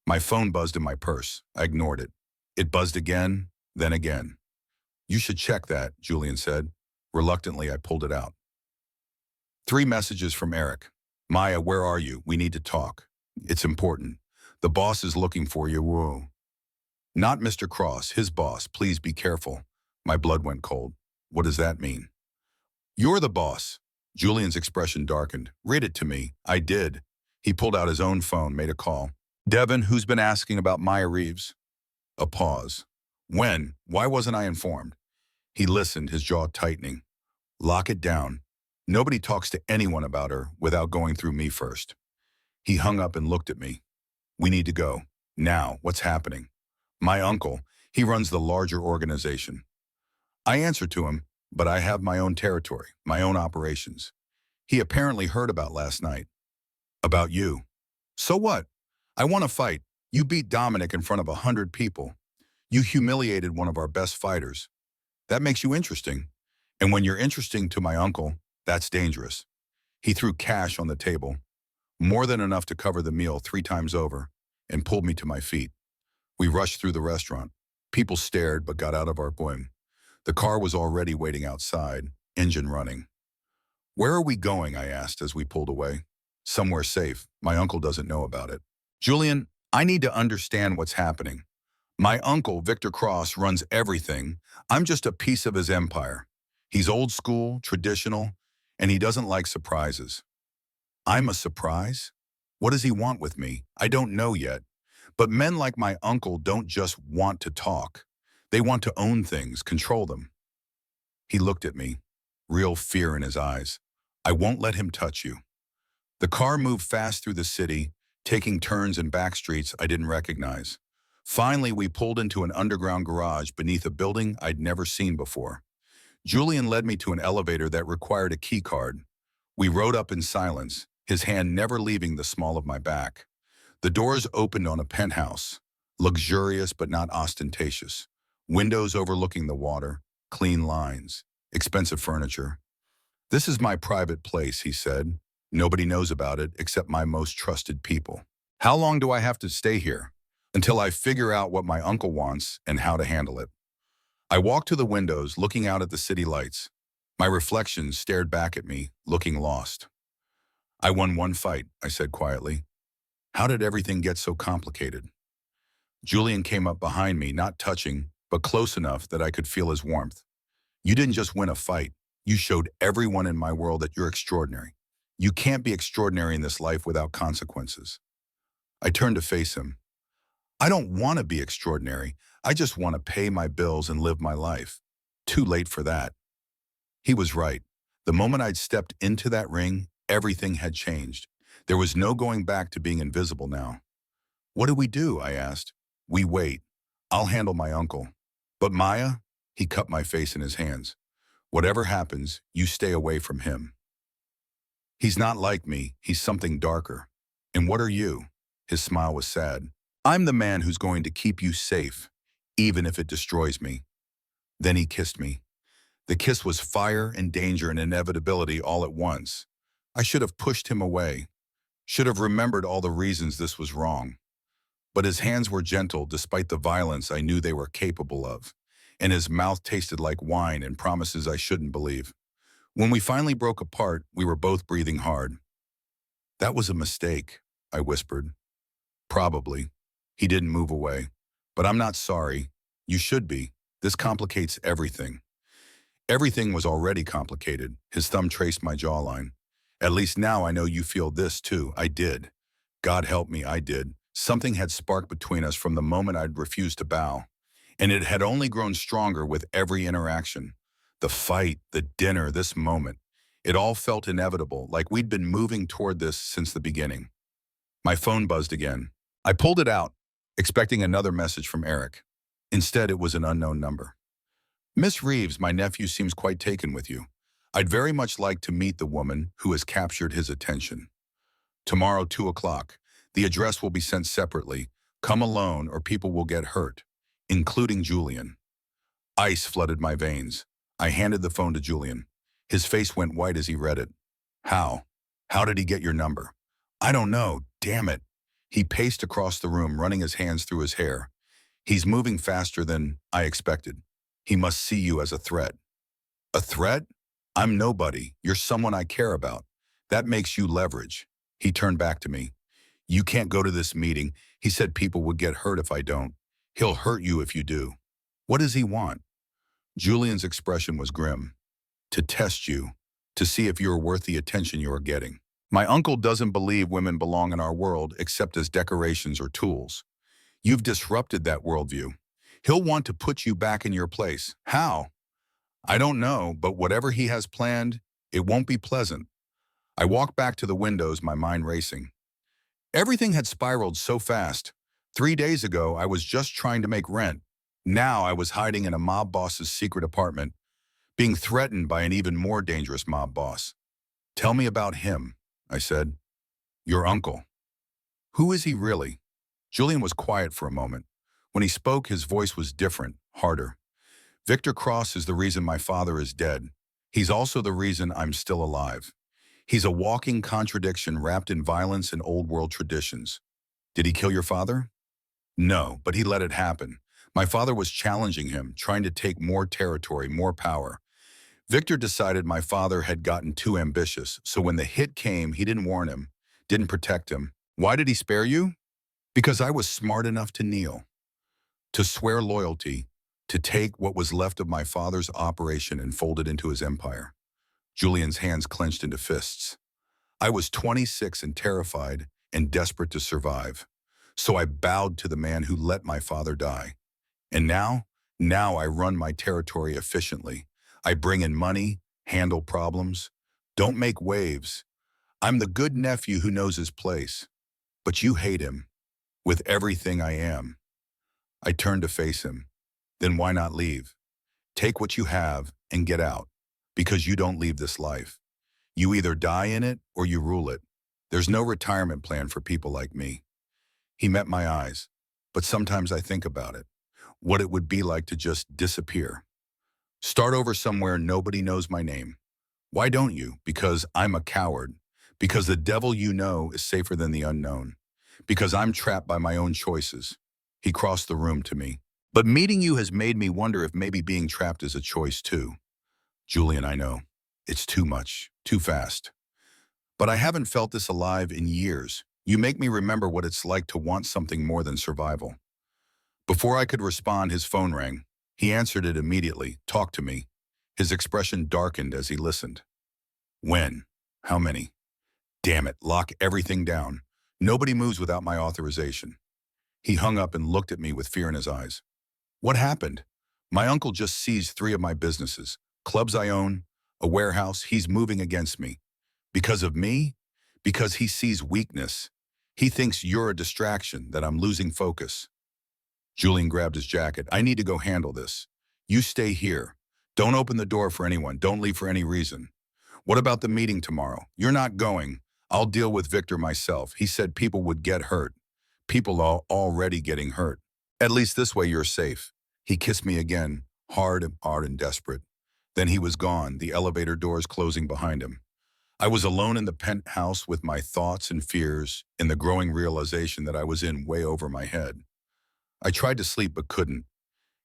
My phone buzzed in my purse. I ignored it. It buzzed again, then again. You should check that, Julian said. Reluctantly, I pulled it out. 3 messages from Eric. Maya, where are you? We need to talk. It's important. The boss is looking for you. Whoa. Not Mr. Cross, his boss. Please be careful. My blood went cold. What does that mean? You're the boss. Julian's expression darkened. Read it to me. I did. He pulled out his own phone, made a call. Devin, who's been asking about Maya Reeves? A pause. When? Why wasn't I informed? He listened, his jaw tightening. Lock it down. Nobody talks to anyone about her without going through me first. He hung up and looked at me. We need to go. Now, what's happening? My uncle, he runs the larger organization. I answer to him, but I have my own territory, my own operations. He apparently heard about last night. About you. So what? I want to fight. You beat Dominic in front of 100 people. You humiliated one of our best fighters. That makes you interesting. And when you're interesting to my uncle, that's dangerous. He threw cash on the table, more than enough to cover the meal 3 times over, and pulled me to my feet. We rushed through the restaurant. People stared but got out of our boom. The car was already waiting outside, engine running. Where are we going? I asked as we pulled away. Somewhere safe. My uncle doesn't know about it. Julian, I need to understand what's happening. My uncle, Victor Cross, runs everything. I'm just a piece of his empire. He's old school, traditional, and he doesn't like surprises. I'm a surprise? What does he want with me? I don't know yet. But men like my uncle don't just want to talk. They want to own things, control them. He looked at me, real fear in his eyes. I won't let him touch you. The car moved fast through the city, taking turns in back streets I didn't recognize. Finally, we pulled into an underground garage beneath a building I'd never seen before. Julian led me to an elevator that required a key card. We rode up in silence, his hand never leaving the small of my back. The doors opened on a penthouse, luxurious but not ostentatious. Windows overlooking the water, clean lines, expensive furniture. This is my private place, he said. Nobody knows about it except my most trusted people. How long do I have to stay here? Until I figure out what my uncle wants and how to handle it. I walked to the windows, looking out at the city lights. My reflection stared back at me, looking lost. I won one fight, I said quietly. How did everything get so complicated? Julian came up behind me, not touching, but close enough that I could feel his warmth. You didn't just win a fight. You showed everyone in my world that you're extraordinary. You can't be extraordinary in this life without consequences. I turned to face him. I don't want to be extraordinary. I just want to pay my bills and live my life. Too late for that. He was right. The moment I'd stepped into that ring, everything had changed. There was no going back to being invisible now. What do we do? I asked. We wait. I'll handle my uncle. But Maya, he cupped my face in his hands. Whatever happens, you stay away from him. He's not like me, he's something darker. And what are you? His smile was sad. I'm the man who's going to keep you safe, even if it destroys me. Then he kissed me. The kiss was fire and danger and inevitability all at once. I should have pushed him away, should have remembered all the reasons this was wrong. But his hands were gentle despite the violence I knew they were capable of, and his mouth tasted like wine and promises I shouldn't believe. When we finally broke apart, we were both breathing hard. That was a mistake, I whispered. Probably. He didn't move away. But I'm not sorry. You should be. This complicates everything. Everything was already complicated. His thumb traced my jawline. At least now I know you feel this too. I did. God help me, I did. Something had sparked between us from the moment I'd refused to bow. And it had only grown stronger with every interaction. The fight, the dinner, this moment. It all felt inevitable, like we'd been moving toward this since the beginning. My phone buzzed again. I pulled it out, expecting another message from Eric. Instead, it was an unknown number. Miss Reeves, my nephew seems quite taken with you. I'd very much like to meet the woman who has captured his attention. Tomorrow, 2 o'clock. The address will be sent separately. Come alone or people will get hurt, including Julian. Ice flooded my veins. I handed the phone to Julian. His face went white as he read it. How? How did he get your number? I don't know. Damn it. He paced across the room, running his hands through his hair. He's moving faster than I expected. He must see you as a threat. A threat? I'm nobody. You're someone I care about. That makes you leverage. He turned back to me. You can't go to this meeting. He said people would get hurt if I don't. He'll hurt you if you do. What does he want? Julian's expression was grim. To test you, to see if you're worth the attention you're getting. My uncle doesn't believe women belong in our world except as decorations or tools. You've disrupted that worldview. He'll want to put you back in your place. How? I don't know, but whatever he has planned, it won't be pleasant. I walked back to the windows, my mind racing. Everything had spiraled so fast. 3 days ago, I was just trying to make rent. Now I was hiding in a mob boss's secret apartment, being threatened by an even more dangerous mob boss. Tell me about him, I said. Your uncle. Who is he really? Julian was quiet for a moment. When he spoke, his voice was different, harder. Victor Cross is the reason my father is dead. He's also the reason I'm still alive. He's a walking contradiction wrapped in violence and old-world traditions. Did he kill your father? No, but he let it happen. My father was challenging him, trying to take more territory, more power. Victor decided my father had gotten too ambitious, so when the hit came, he didn't warn him, didn't protect him. Why did he spare you? Because I was smart enough to kneel, to swear loyalty, to take what was left of my father's operation and fold it into his empire. Julian's hands clenched into fists. I was 26 and terrified and desperate to survive. So I bowed to the man who let my father die. And now I run my territory efficiently. I bring in money, handle problems, don't make waves. I'm the good nephew who knows his place. But you hate him, with everything I am. I turned to face him. Then why not leave? Take what you have and get out, because you don't leave this life. You either die in it or you rule it. There's no retirement plan for people like me. He met my eyes, but sometimes I think about it, what it would be like to just disappear. Start over somewhere nobody knows my name. Why don't you? Because I'm a coward. Because the devil you know is safer than the unknown. Because I'm trapped by my own choices. He crossed the room to me. But meeting you has made me wonder if maybe being trapped is a choice too. Julian, I know. It's too much, too fast. But I haven't felt this alive in years. You make me remember what it's like to want something more than survival. Before I could respond, his phone rang. He answered it immediately. Talk to me. His expression darkened as he listened. When? How many? Damn it, lock everything down. Nobody moves without my authorization. He hung up and looked at me with fear in his eyes. What happened? My uncle just seized 3 of my businesses, clubs I own, a warehouse. He's moving against me. Because of me? Because he sees weakness. He thinks you're a distraction, that I'm losing focus. Julian grabbed his jacket. I need to go handle this. You stay here. Don't open the door for anyone. Don't leave for any reason. What about the meeting tomorrow? You're not going. I'll deal with Victor myself. He said people would get hurt. People are already getting hurt. At least this way you're safe. He kissed me again, hard and desperate. Then he was gone, the elevator doors closing behind him. I was alone in the penthouse with my thoughts and fears and the growing realization that I was in way over my head. I tried to sleep but couldn't.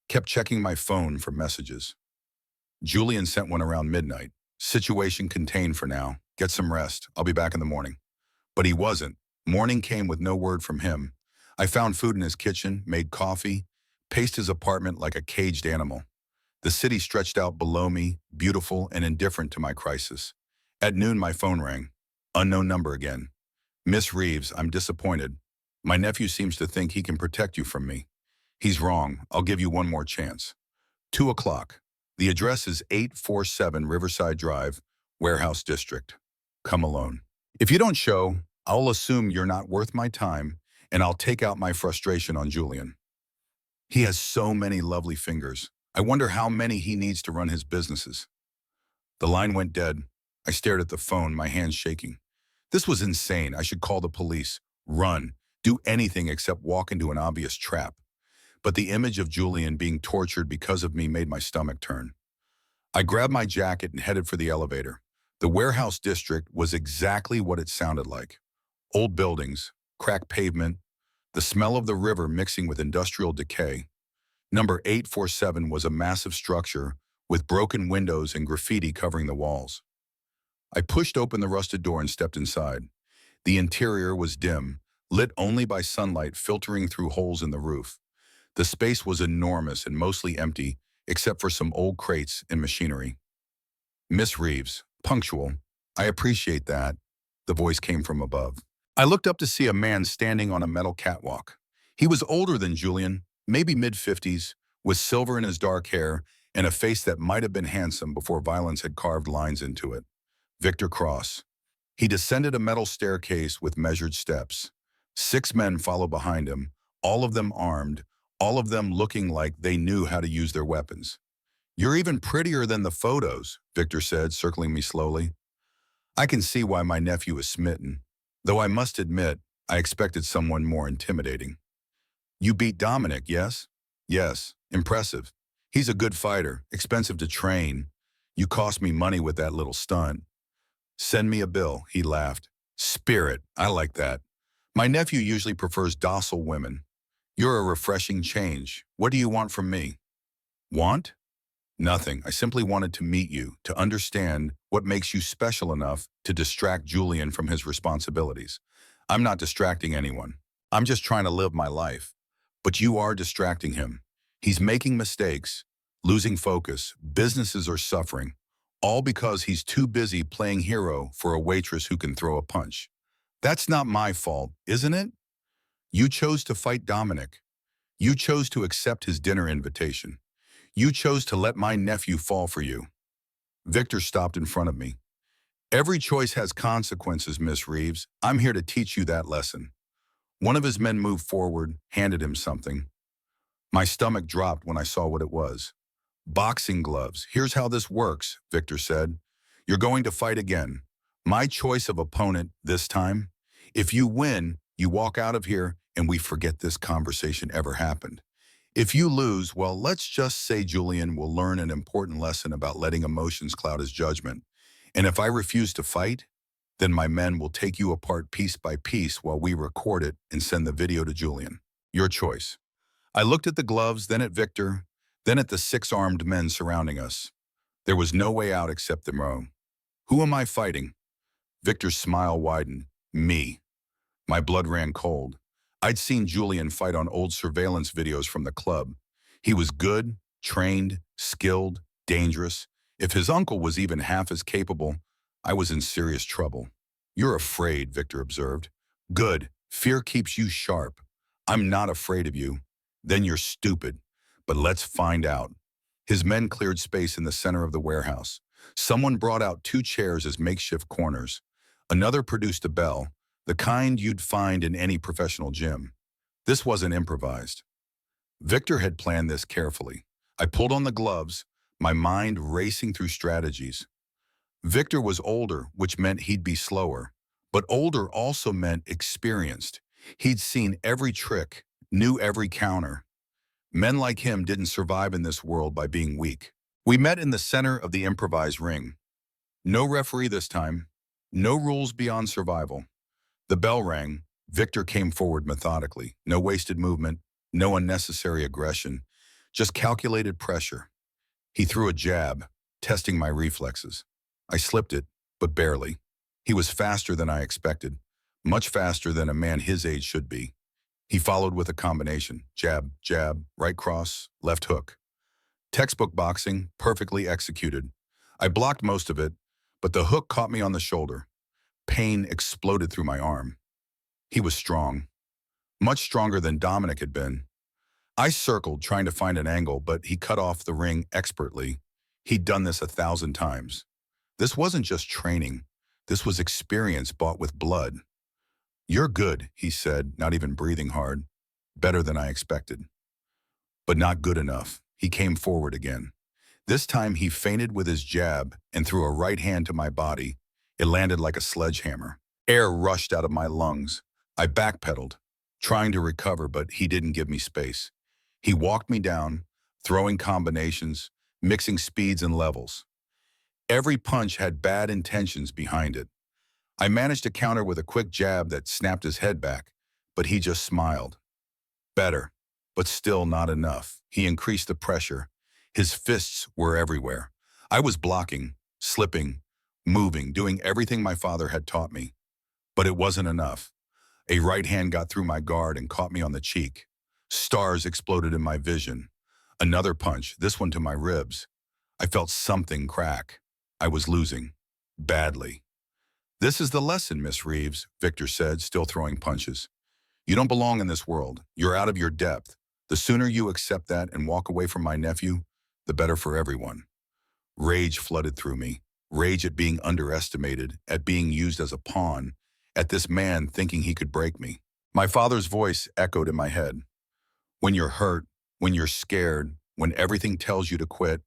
Kept checking my phone for messages. Julian sent one around midnight. Situation contained for now. Get some rest. I'll be back in the morning. But he wasn't. Morning came with no word from him. I found food in his kitchen, made coffee, paced his apartment like a caged animal. The city stretched out below me, beautiful and indifferent to my crisis. At noon, my phone rang. Unknown number again. Miss Reeves, I'm disappointed. My nephew seems to think he can protect you from me. He's wrong. I'll give you one more chance. 2 o'clock. The address is 847 Riverside Drive, Warehouse District. Come alone. If you don't show, I'll assume you're not worth my time, and I'll take out my frustration on Julian. He has so many lovely fingers. I wonder how many he needs to run his businesses. The line went dead. I stared at the phone, my hands shaking. This was insane. I should call the police, run, do anything except walk into an obvious trap. But the image of Julian being tortured because of me made my stomach turn. I grabbed my jacket and headed for the elevator. The warehouse district was exactly what it sounded like. Old buildings, cracked pavement, the smell of the river mixing with industrial decay. Number 847 was a massive structure with broken windows and graffiti covering the walls. I pushed open the rusted door and stepped inside. The interior was dim, lit only by sunlight filtering through holes in the roof. The space was enormous and mostly empty, except for some old crates and machinery. Miss Reeves, punctual. I appreciate that. The voice came from above. I looked up to see a man standing on a metal catwalk. He was older than Julian, maybe mid-50s, with silver in his dark hair and a face that might have been handsome before violence had carved lines into it. Victor Cross. He descended a metal staircase with measured steps. 6 men followed behind him, all of them armed, all of them looking like they knew how to use their weapons. You're even prettier than the photos, Victor said, circling me slowly. I can see why my nephew is smitten, though I must admit I expected someone more intimidating. You beat Dominic, yes? Yes, impressive. He's a good fighter, expensive to train. You cost me money with that little stunt. Send me a bill, he laughed. Spirit, I like that. My nephew usually prefers docile women. You're a refreshing change. What do you want from me? Want? Nothing. I simply wanted to meet you, to understand what makes you special enough to distract Julian from his responsibilities. I'm not distracting anyone. I'm just trying to live my life. But you are distracting him. He's making mistakes, losing focus, businesses are suffering, all because he's too busy playing hero for a waitress who can throw a punch. That's not my fault, isn't it? You chose to fight Dominic. You chose to accept his dinner invitation. You chose to let my nephew fall for you. Victor stopped in front of me. Every choice has consequences, Miss Reeves. I'm here to teach you that lesson. One of his men moved forward, handed him something. My stomach dropped when I saw what it was. Boxing gloves. Here's how this works, Victor said. You're going to fight again. My choice of opponent this time. If you win, you walk out of here and we forget this conversation ever happened. If you lose, well, let's just say Julian will learn an important lesson about letting emotions cloud his judgment. And if I refuse to fight, then my men will take you apart piece by piece while we record it and send the video to Julian. Your choice. I looked at the gloves, then at Victor, then at the 6 armed men surrounding us. There was no way out except the row. Who am I fighting? Victor's smile widened. Me. My blood ran cold. I'd seen Julian fight on old surveillance videos from the club. He was good, trained, skilled, dangerous. If his uncle was even half as capable, I was in serious trouble. You're afraid, Victor observed. Good. Fear keeps you sharp. I'm not afraid of you. Then you're stupid. But let's find out. His men cleared space in the center of the warehouse. Someone brought out 2 chairs as makeshift corners. Another produced a bell, the kind you'd find in any professional gym. This wasn't improvised. Victor had planned this carefully. I pulled on the gloves, my mind racing through strategies. Victor was older, which meant he'd be slower. But older also meant experienced. He'd seen every trick, knew every counter. Men like him didn't survive in this world by being weak. We met in the center of the improvised ring. No referee this time. No rules beyond survival. The bell rang. Victor came forward methodically. No wasted movement, no unnecessary aggression, just calculated pressure. He threw a jab, testing my reflexes. I slipped it, but barely. He was faster than I expected, much faster than a man his age should be. He followed with a combination: jab, jab, right cross, left hook. Textbook boxing, perfectly executed. I blocked most of it, but the hook caught me on the shoulder. Pain exploded through my arm. He was strong, much stronger than Dominic had been. I circled, trying to find an angle, but he cut off the ring expertly. He'd done this 1,000 times. This wasn't just training. This was experience bought with blood. "You're good," he said, not even breathing hard. Better than I expected. But not good enough. He came forward again. This time he feinted with his jab and threw a right hand to my body. It landed like a sledgehammer. Air rushed out of my lungs. I backpedaled, trying to recover, but he didn't give me space. He walked me down, throwing combinations, mixing speeds and levels. Every punch had bad intentions behind it. I managed to counter with a quick jab that snapped his head back, but he just smiled. Better, but still not enough. He increased the pressure. His fists were everywhere. I was blocking, slipping, moving, doing everything my father had taught me. But it wasn't enough. A right hand got through my guard and caught me on the cheek. Stars exploded in my vision. Another punch, this one to my ribs. I felt something crack. I was losing. Badly. "This is the lesson, Miss Reeves," Victor said, still throwing punches. "You don't belong in this world. You're out of your depth. The sooner you accept that and walk away from my nephew, the better for everyone." Rage flooded through me. Rage at being underestimated, at being used as a pawn, at this man thinking he could break me. My father's voice echoed in my head. "When you're hurt, when you're scared, when everything tells you to quit,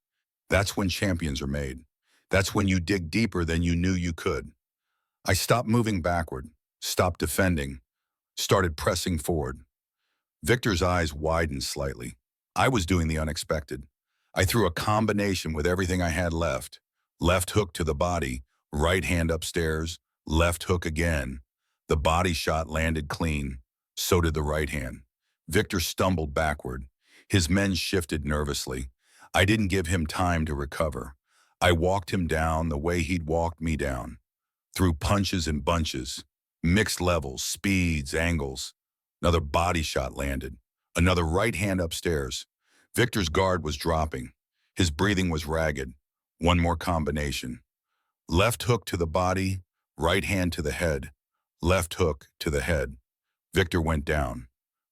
that's when champions are made. That's when you dig deeper than you knew you could." I stopped moving backward, stopped defending, started pressing forward. Victor's eyes widened slightly. I was doing the unexpected. I threw a combination with everything I had left. Left hook to the body, right hand upstairs, left hook again. The body shot landed clean. So did the right hand. Victor stumbled backward. His men shifted nervously. I didn't give him time to recover. I walked him down the way he'd walked me down. Through punches and bunches, mixed levels, speeds, angles. Another body shot landed. Another right hand upstairs. Victor's guard was dropping. His breathing was ragged. One more combination. Left hook to the body, right hand to the head. Left hook to the head. Victor went down.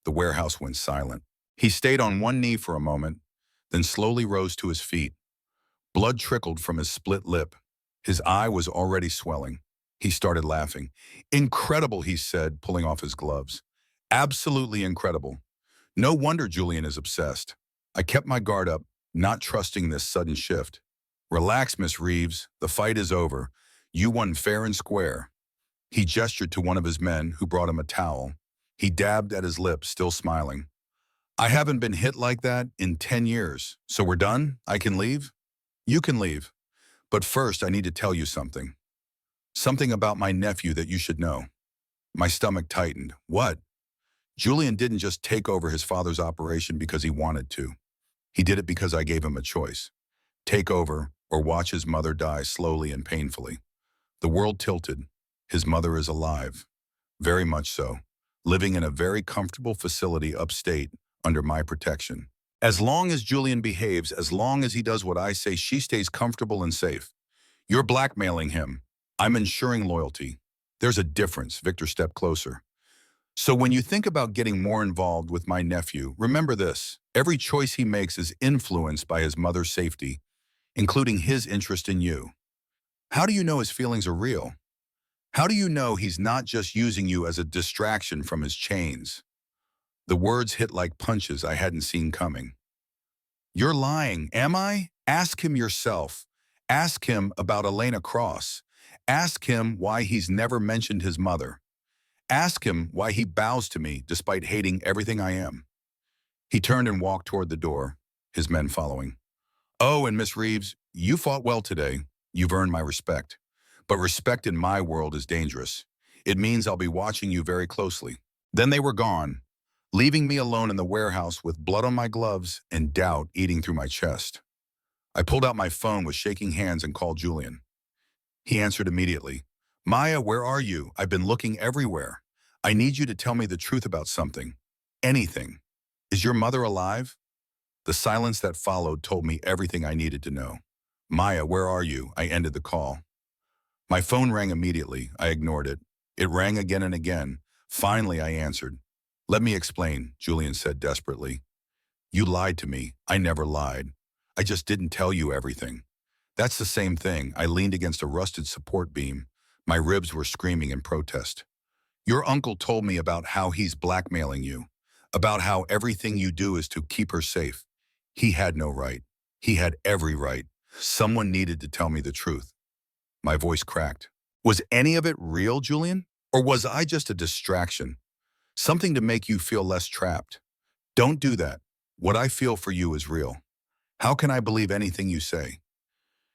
The warehouse went silent. He stayed on one knee for a moment, then slowly rose to his feet. Blood trickled from his split lip. His eye was already swelling. He started laughing. "Incredible," he said, pulling off his gloves. "Absolutely incredible. No wonder Julian is obsessed." I kept my guard up, not trusting this sudden shift. "Relax, Miss Reeves. The fight is over. You won fair and square." He gestured to one of his men, who brought him a towel. He dabbed at his lips, still smiling. "I haven't been hit like that in 10 years. So we're done? I can leave?" "You can leave. But first I need to tell you something. Something about my nephew that you should know." My stomach tightened. "What?" "Julian didn't just take over his father's operation because he wanted to. He did it because I gave him a choice. Take over or watch his mother die slowly and painfully." The world tilted. His mother is alive. Very much so. Living in a very comfortable facility upstate under my protection. As long as Julian behaves, as long as he does what I say, she stays comfortable and safe. You're blackmailing him. I'm ensuring loyalty. There's a difference. Victor stepped closer. "So when you think about getting more involved with my nephew, remember this. Every choice he makes is influenced by his mother's safety, including his interest in you. How do you know his feelings are real? How do you know he's not just using you as a distraction from his chains?" The words hit like punches I hadn't seen coming. You're lying, am I? Ask him yourself. Ask him about Elena Cross. Ask him why he's never mentioned his mother. Ask him why he bows to me despite hating everything I am. He turned and walked toward the door, his men following. Oh, and Miss Reeves, you fought well today. You've earned my respect. But respect in my world is dangerous. It means I'll be watching you very closely. Then they were gone, leaving me alone in the warehouse with blood on my gloves and doubt eating through my chest. I pulled out my phone with shaking hands and called Julian. He answered immediately. Maya, where are you? I've been looking everywhere. I need you to tell me the truth about something. Anything. Is your mother alive? The silence that followed told me everything I needed to know. Maya, where are you? I ended the call. My phone rang immediately. I ignored it. It rang again and again. Finally, I answered. Let me explain, Julian said desperately. You lied to me. I never lied. I just didn't tell you everything. That's the same thing. I leaned against a rusted support beam. My ribs were screaming in protest. Your uncle told me about how he's blackmailing you, about how everything you do is to keep her safe. He had no right. He had every right. Someone needed to tell me the truth. My voice cracked. Was any of it real, Julian? Or was I just a distraction? Something to make you feel less trapped? Don't do that. What I feel for you is real. How can I believe anything you say?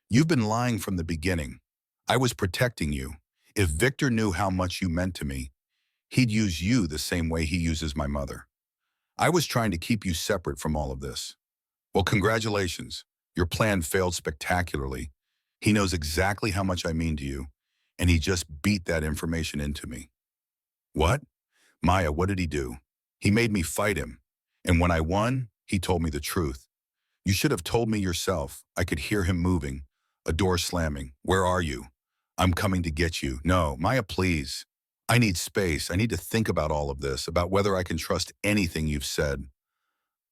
You've been lying from the beginning. I was protecting you. If Victor knew how much you meant to me, he'd use you the same way he uses my mother. I was trying to keep you separate from all of this. Well, congratulations. Your plan failed spectacularly. He knows exactly how much I mean to you, and he just beat that information into me. What? Maya, what did he do? He made me fight him. And when I won, he told me the truth. You should have told me yourself. I could hear him moving, a door slamming. Where are you? I'm coming to get you. No, Maya, please. I need space. I need to think about all of this, about whether I can trust anything you've said.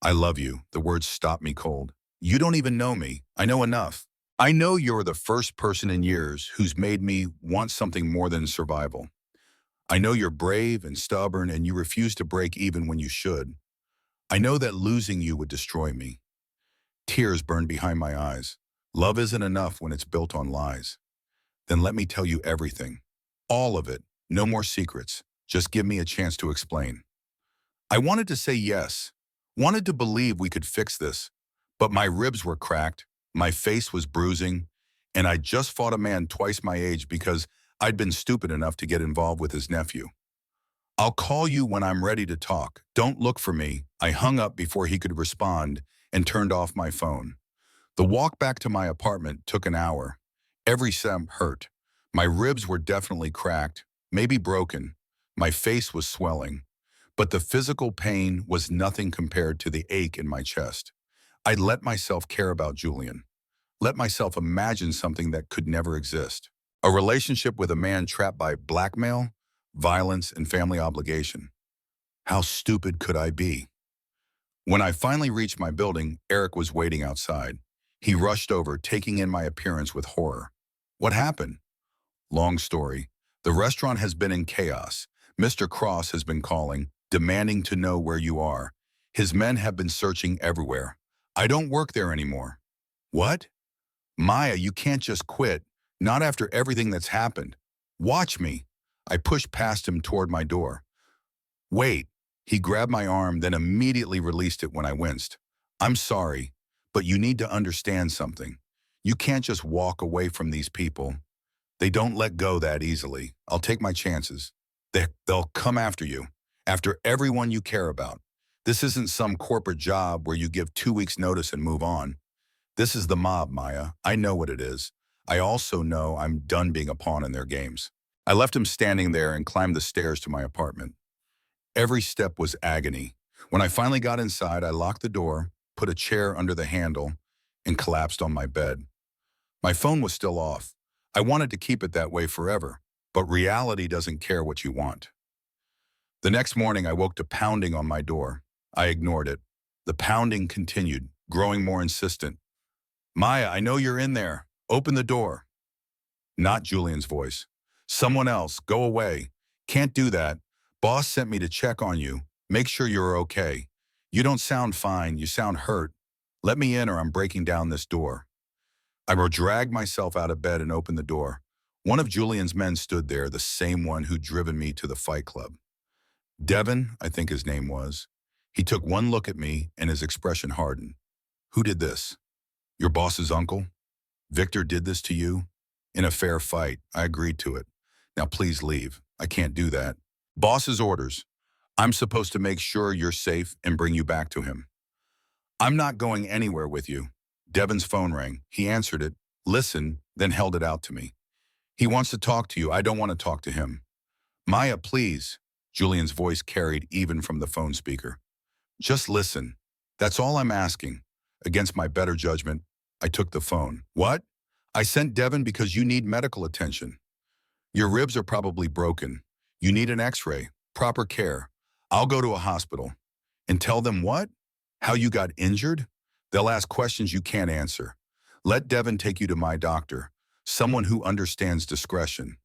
I love you. The words stopped me cold. You don't even know me. I know enough. I know you're the first person in years who's made me want something more than survival. I know you're brave and stubborn and you refuse to break even when you should. I know that losing you would destroy me. Tears burned behind my eyes. Love isn't enough when it's built on lies. Then let me tell you everything. All of it. No more secrets. Just give me a chance to explain. I wanted to say yes. Wanted to believe we could fix this. But my ribs were cracked. My face was bruising. And I just fought a man twice my age because I'd been stupid enough to get involved with his nephew. I'll call you when I'm ready to talk. Don't look for me. I hung up before he could respond and turned off my phone. The walk back to my apartment took an hour. Every step hurt. My ribs were definitely cracked, maybe broken. My face was swelling. But the physical pain was nothing compared to the ache in my chest. I'd let myself care about Julian. Let myself imagine something that could never exist. A relationship with a man trapped by blackmail, violence, and family obligation. How stupid could I be? When I finally reached my building, Eric was waiting outside. He rushed over, taking in my appearance with horror. What happened? Long story. The restaurant has been in chaos. Mr. Cross has been calling, demanding to know where you are. His men have been searching everywhere. I don't work there anymore. What? Maya, you can't just quit. Not after everything that's happened. Watch me. I pushed past him toward my door. Wait. He grabbed my arm, then immediately released it when I winced. I'm sorry, but you need to understand something. You can't just walk away from these people. They don't let go that easily. I'll take my chances. They'll come after you, after everyone you care about. This isn't some corporate job where you give 2 weeks notice and move on. This is the mob, Maya. I know what it is. I also know I'm done being a pawn in their games. I left him standing there and climbed the stairs to my apartment. Every step was agony. When I finally got inside, I locked the door, put a chair under the handle, and collapsed on my bed. My phone was still off. I wanted to keep it that way forever, but reality doesn't care what you want. The next morning, I woke to pounding on my door. I ignored it. The pounding continued, growing more insistent. Maya, I know you're in there. Open the door. Not Julian's voice. Someone else. Go away. Can't do that. Boss sent me to check on you. Make sure you're okay. You don't sound fine. You sound hurt. Let me in or I'm breaking down this door. I dragged myself out of bed and opened the door. One of Julian's men stood there, the same one who'd driven me to the fight club. Devin, I think his name was. He took one look at me and his expression hardened. Who did this? Your boss's uncle? Victor did this to you? In a fair fight, I agreed to it. Now please leave. I can't do that. Boss's orders. I'm supposed to make sure you're safe and bring you back to him. I'm not going anywhere with you. Devin's phone rang. He answered it, listened, then held it out to me. He wants to talk to you. I don't want to talk to him. Maya, please. Julian's voice carried even from the phone speaker. Just listen. That's all I'm asking. Against my better judgment, I took the phone. What? I sent Devin because you need medical attention. Your ribs are probably broken. You need an x-ray, proper care. I'll go to a hospital. And tell them what? How you got injured? They'll ask questions you can't answer. Let Devin take you to my doctor, someone who understands discretion.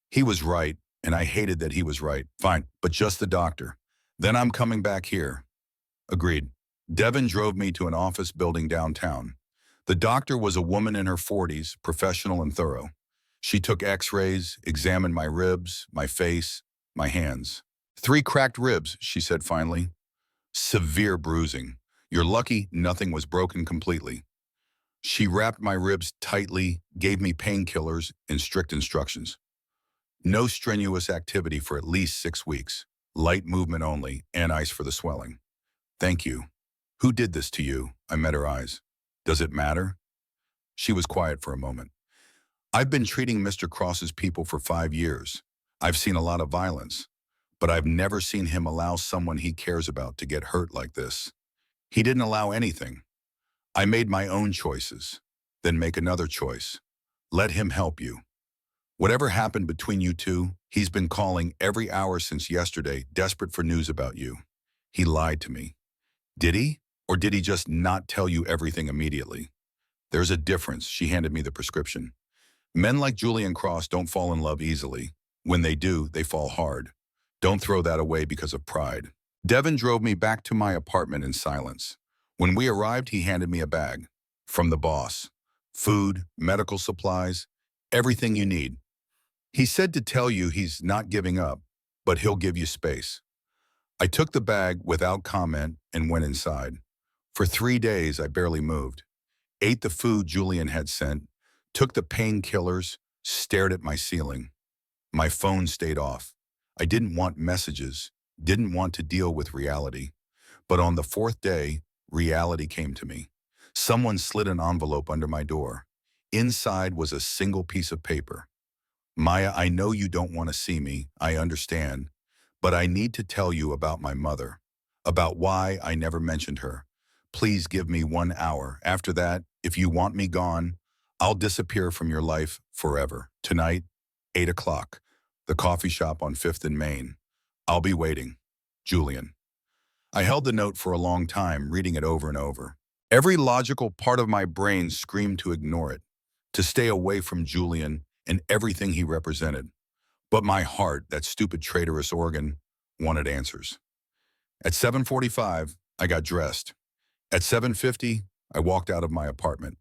He was right, and I hated that he was right. Fine, but just the doctor. Then I'm coming back here. Agreed. Devin drove me to an office building downtown. The doctor was a woman in her 40s, professional and thorough. She took x-rays, examined my ribs, my face, my hands. 3 cracked ribs, she said finally. Severe bruising. You're lucky nothing was broken completely. She wrapped my ribs tightly, gave me painkillers and strict instructions. No strenuous activity for at least 6 weeks. Light movement only, and ice for the swelling. Thank you. Who did this to you? I met her eyes. Does it matter? She was quiet for a moment. I've been treating Mr. Cross's people for 5 years. I've seen a lot of violence, but I've never seen him allow someone he cares about to get hurt like this. He didn't allow anything. I made my own choices, then make another choice. Let him help you. Whatever happened between you two, he's been calling every hour since yesterday, desperate for news about you. He lied to me. Did he? Or did he just not tell you everything immediately? There's a difference. She handed me the prescription. Men like Julian Cross don't fall in love easily. When they do, they fall hard. Don't throw that away because of pride. Devin drove me back to my apartment in silence. When we arrived, he handed me a bag. From the boss. Food, medical supplies, everything you need. He said to tell you he's not giving up, but he'll give you space. I took the bag without comment and went inside. For 3 days, I barely moved. Ate the food Julian had sent, took the painkillers, stared at my ceiling. My phone stayed off. I didn't want messages, didn't want to deal with reality. But on the 4th day, reality came to me. Someone slid an envelope under my door. Inside was a single piece of paper. Maya, I know you don't want to see me, I understand, but I need to tell you about my mother, about why I never mentioned her. Please give me 1 hour. After that, if you want me gone, I'll disappear from your life forever. Tonight, 8 o'clock, the coffee shop on 5th and Main. I'll be waiting. Julian. I held the note for a long time, reading it over and over. Every logical part of my brain screamed to ignore it, to stay away from Julian and everything he represented. But my heart, that stupid traitorous organ, wanted answers. At 7:45, I got dressed. At 7:50, I walked out of my apartment.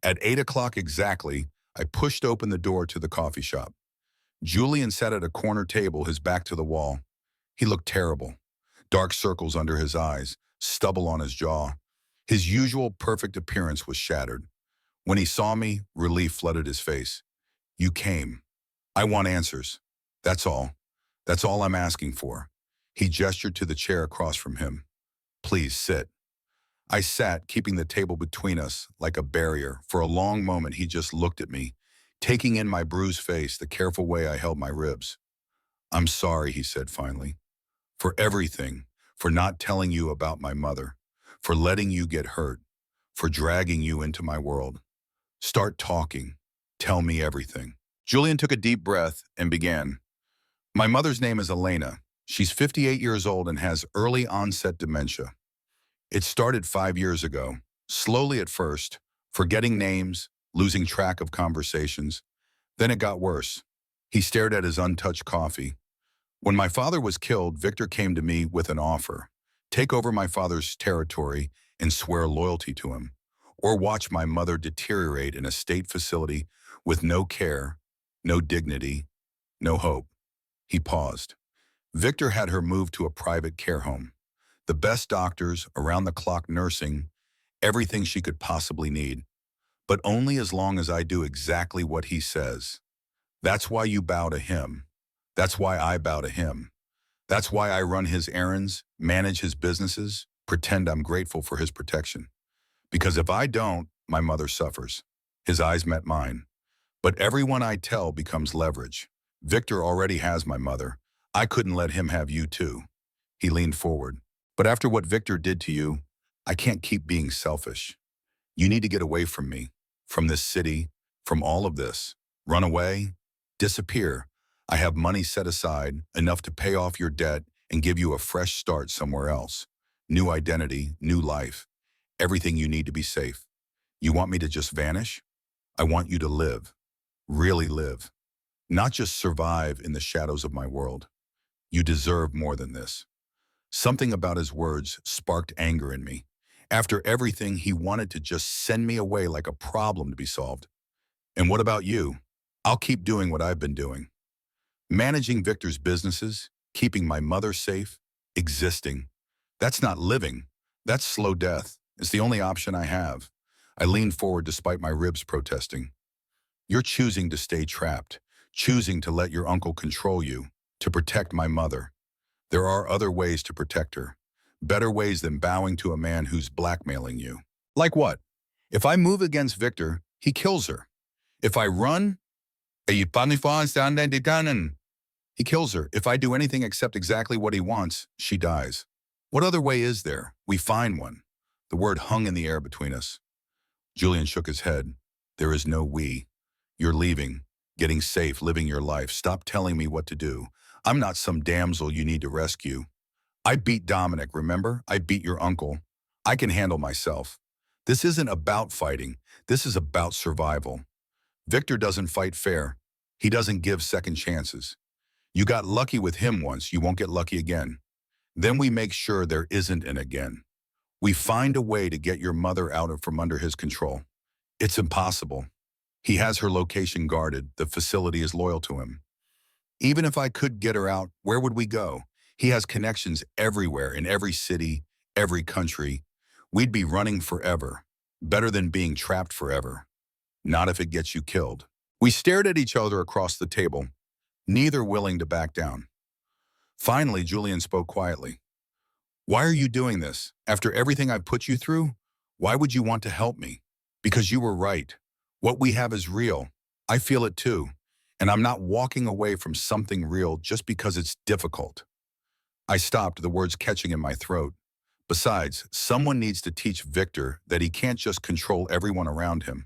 At 8 o'clock exactly, I pushed open the door to the coffee shop. Julian sat at a corner table, his back to the wall. He looked terrible. Dark circles under his eyes, stubble on his jaw. His usual perfect appearance was shattered. When he saw me, relief flooded his face. You came. I want answers. That's all. That's all I'm asking for. He gestured to the chair across from him. Please sit. I sat, keeping the table between us like a barrier. For a long moment, he just looked at me, taking in my bruised face, the careful way I held my ribs. I'm sorry, he said finally, for everything, for not telling you about my mother, for letting you get hurt, for dragging you into my world. Start talking. Tell me everything. Julian took a deep breath and began. My mother's name is Elena. She's 58 years old and has early onset dementia. It started 5 years ago, slowly at first, forgetting names, losing track of conversations. Then it got worse. He stared at his untouched coffee. When my father was killed, Victor came to me with an offer. Take over my father's territory and swear loyalty to him, or watch my mother deteriorate in a state facility with no care, no dignity, no hope. He paused. Victor had her moved to a private care home. The best doctors, around-the-clock nursing, everything she could possibly need. But only as long as I do exactly what he says. That's why you bow to him. That's why I bow to him. That's why I run his errands, manage his businesses, pretend I'm grateful for his protection. Because if I don't, my mother suffers. His eyes met mine. But everyone I tell becomes leverage. Victor already has my mother. I couldn't let him have you too. He leaned forward. But after what Victor did to you, I can't keep being selfish. You need to get away from me, from this city, from all of this. Run away, disappear. I have money set aside, enough to pay off your debt and give you a fresh start somewhere else. New identity, new life, everything you need to be safe. You want me to just vanish? I want you to live, really live, not just survive in the shadows of my world. You deserve more than this. Something about his words sparked anger in me. After everything, he wanted to just send me away like a problem to be solved. And what about you? I'll keep doing what I've been doing. Managing Victor's businesses, keeping my mother safe, existing. That's not living. That's slow death. It's the only option I have. I leaned forward despite my ribs protesting. You're choosing to stay trapped, choosing to let your uncle control you, to protect my mother. There are other ways to protect her. Better ways than bowing to a man who's blackmailing you. Like what? If I move against Victor, he kills her. If I run, he kills her. If I do anything except exactly what he wants, she dies. What other way is there? We find one. The word hung in the air between us. Julian shook his head. There is no we. You're leaving, getting safe, living your life. Stop telling me what to do. I'm not some damsel you need to rescue. I beat Dominic, remember? I beat your uncle. I can handle myself. This isn't about fighting. This is about survival. Victor doesn't fight fair. He doesn't give second chances. You got lucky with him once, you won't get lucky again. Then we make sure there isn't an again. We find a way to get your mother from under his control. It's impossible. He has her location guarded. The facility is loyal to him. Even if I could get her out, where would we go? He has connections everywhere, in every city, every country. We'd be running forever. Better than being trapped forever. Not if it gets you killed. We stared at each other across the table, neither willing to back down. Finally, Julian spoke quietly. Why are you doing this? After everything I've put you through? Why would you want to help me? Because you were right. What we have is real. I feel it too. And I'm not walking away from something real just because it's difficult. I stopped, the words catching in my throat. Besides, someone needs to teach Victor that he can't just control everyone around him.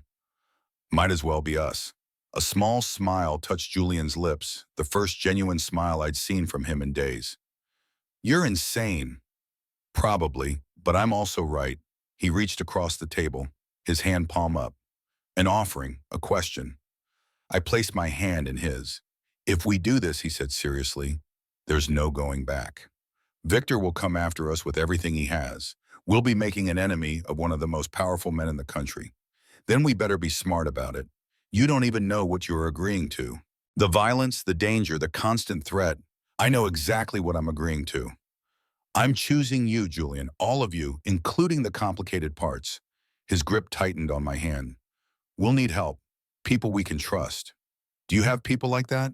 Might as well be us. A small smile touched Julian's lips, the first genuine smile I'd seen from him in days. You're insane. Probably, but I'm also right. He reached across the table, his hand palm up. An offering, a question. I placed my hand in his. If we do this, he said seriously, there's no going back. Victor will come after us with everything he has. We'll be making an enemy of one of the most powerful men in the country. Then we better be smart about it. You don't even know what you're agreeing to. The violence, the danger, the constant threat. I know exactly what I'm agreeing to. I'm choosing you, Julian, all of you, including the complicated parts. His grip tightened on my hand. We'll need help. People we can trust. Do you have people like that?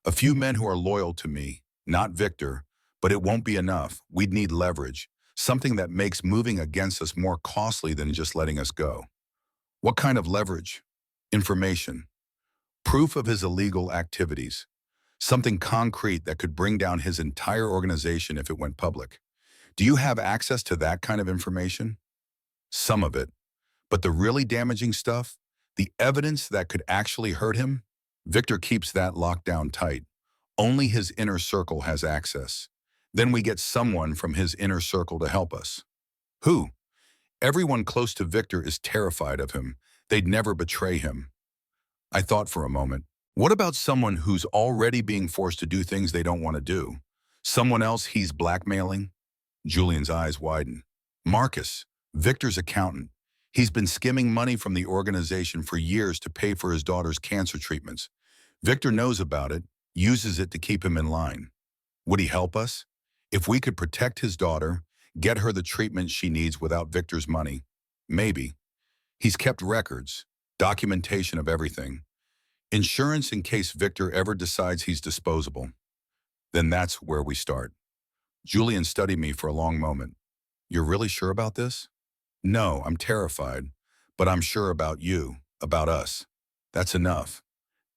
A few men who are loyal to me, not Victor, but it won't be enough. We'd need leverage, something that makes moving against us more costly than just letting us go. What kind of leverage? Information. Proof of his illegal activities. Something concrete that could bring down his entire organization if it went public. Do you have access to that kind of information? Some of it. But the really damaging stuff? The evidence that could actually hurt him? Victor keeps that locked down tight. Only his inner circle has access. Then we get someone from his inner circle to help us. Who? Everyone close to Victor is terrified of him. They'd never betray him. I thought for a moment. What about someone who's already being forced to do things they don't want to do? Someone else he's blackmailing? Julian's eyes widen. Marcus, Victor's accountant. He's been skimming money from the organization for years to pay for his daughter's cancer treatments. Victor knows about it, uses it to keep him in line. Would he help us? If we could protect his daughter, get her the treatment she needs without Victor's money, maybe. He's kept records, documentation of everything. Insurance in case Victor ever decides he's disposable. Then that's where we start. Julian studied me for a long moment. You're really sure about this? No, I'm terrified, but I'm sure about you, about us. That's enough.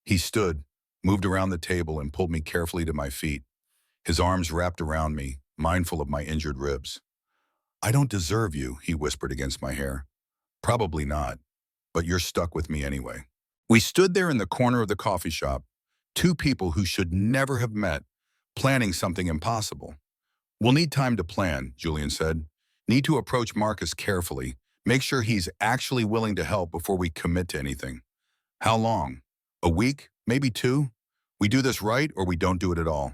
He stood, moved around the table and pulled me carefully to my feet, his arms wrapped around me, mindful of my injured ribs. I don't deserve you, he whispered against my hair. Probably not, but you're stuck with me anyway. We stood there in the corner of the coffee shop, two people who should never have met, planning something impossible. We'll need time to plan, Julian said. Need to approach Marcus carefully, make sure he's actually willing to help before we commit to anything. How long? A week? Maybe two? We do this right or we don't do it at all.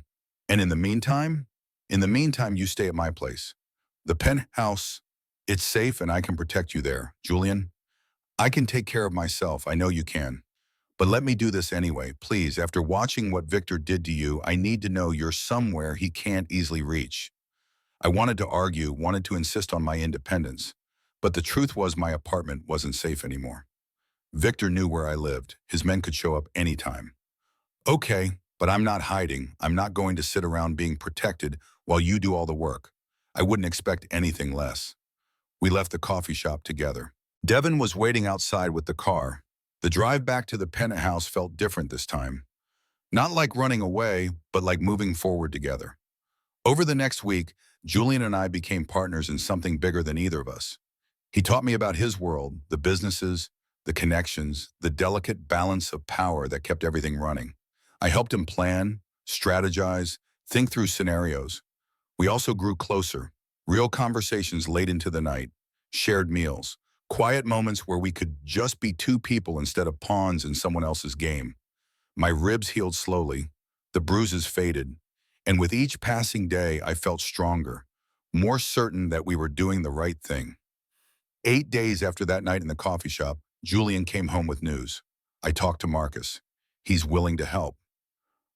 And in the meantime? In the meantime, you stay at my place. The penthouse, it's safe and I can protect you there. Julian, I can take care of myself, I know you can. But let me do this anyway, please. After watching what Victor did to you, I need to know you're somewhere he can't easily reach. I wanted to argue, wanted to insist on my independence, but the truth was my apartment wasn't safe anymore. Victor knew where I lived. His men could show up anytime. Okay, but I'm not hiding. I'm not going to sit around being protected while you do all the work. I wouldn't expect anything less. We left the coffee shop together. Devin was waiting outside with the car. The drive back to the penthouse felt different this time. Not like running away, but like moving forward together. Over the next week, Julian and I became partners in something bigger than either of us. He taught me about his world, the businesses, the connections, the delicate balance of power that kept everything running. I helped him plan, strategize, think through scenarios. We also grew closer, real conversations late into the night, shared meals, quiet moments where we could just be two people instead of pawns in someone else's game. My ribs healed slowly, the bruises faded, and with each passing day I felt stronger, more certain that we were doing the right thing. 8 days after that night in the coffee shop, Julian came home with news. I talked to Marcus. He's willing to help.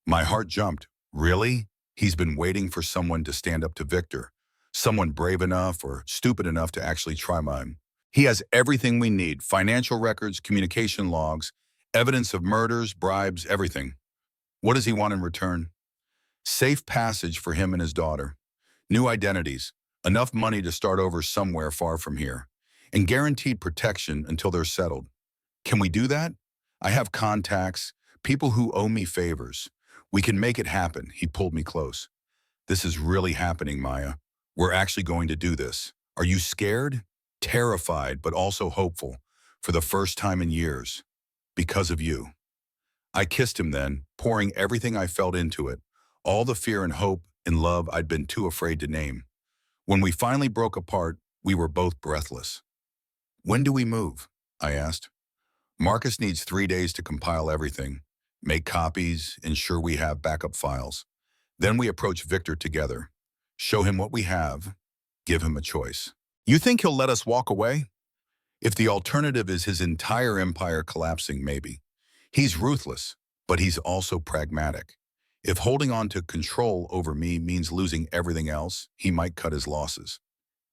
My heart jumped. Really? He's been waiting for someone to stand up to Victor, someone brave enough or stupid enough to actually try mine. He has everything we need, financial records, communication logs, evidence of murders, bribes, everything. What does he want in return? Safe passage for him and his daughter. New identities, enough money to start over somewhere far from here, and guaranteed protection until they're settled. Can we do that? I have contacts, people who owe me favors. We can make it happen. He pulled me close. This is really happening, Maya. We're actually going to do this. Are you scared? Terrified, but also hopeful, for the first time in years. Because of you. I kissed him then, pouring everything I felt into it, all the fear and hope and love I'd been too afraid to name. When we finally broke apart, we were both breathless. When do we move? I asked. Marcus needs 3 days to compile everything, make copies, ensure we have backup files. Then we approach Victor together, show him what we have, give him a choice. You think he'll let us walk away? If the alternative is his entire empire collapsing, maybe. He's ruthless, but he's also pragmatic. If holding on to control over me means losing everything else, he might cut his losses.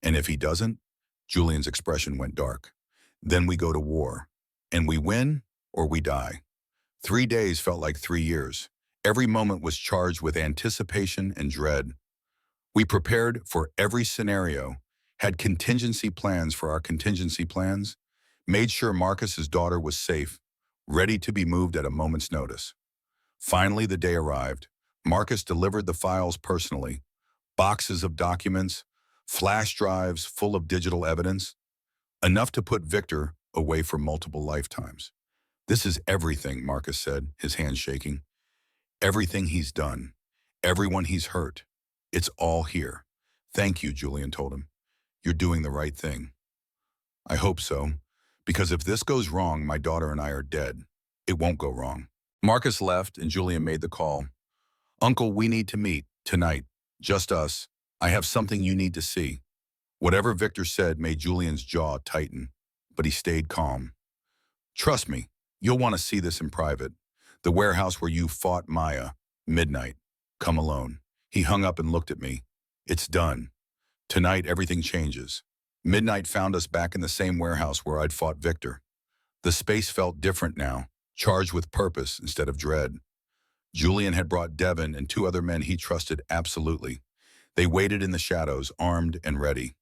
And if he doesn't, Julian's expression went dark. Then we go to war. And we win or we die. 3 days felt like 3 years. Every moment was charged with anticipation and dread. We prepared for every scenario, had contingency plans for our contingency plans, made sure Marcus's daughter was safe, ready to be moved at a moment's notice. Finally, the day arrived. Marcus delivered the files personally, boxes of documents, flash drives full of digital evidence, enough to put Victor away for multiple lifetimes. This is everything, Marcus said, his hands shaking. Everything he's done, everyone he's hurt. It's all here. Thank you, Julian told him. You're doing the right thing. I hope so, because if this goes wrong, my daughter and I are dead. It won't go wrong. Marcus left and Julian made the call. Uncle, we need to meet tonight. Just us. I have something you need to see. Whatever Victor said made Julian's jaw tighten, but he stayed calm. Trust me, you'll want to see this in private. The warehouse where you fought Maya. Midnight. Come alone. He hung up and looked at me. It's done. Tonight, everything changes. Midnight found us back in the same warehouse where I'd fought Victor. The space felt different now, charged with purpose instead of dread. Julian had brought Devin and two other men he trusted absolutely. They waited in the shadows, armed and ready.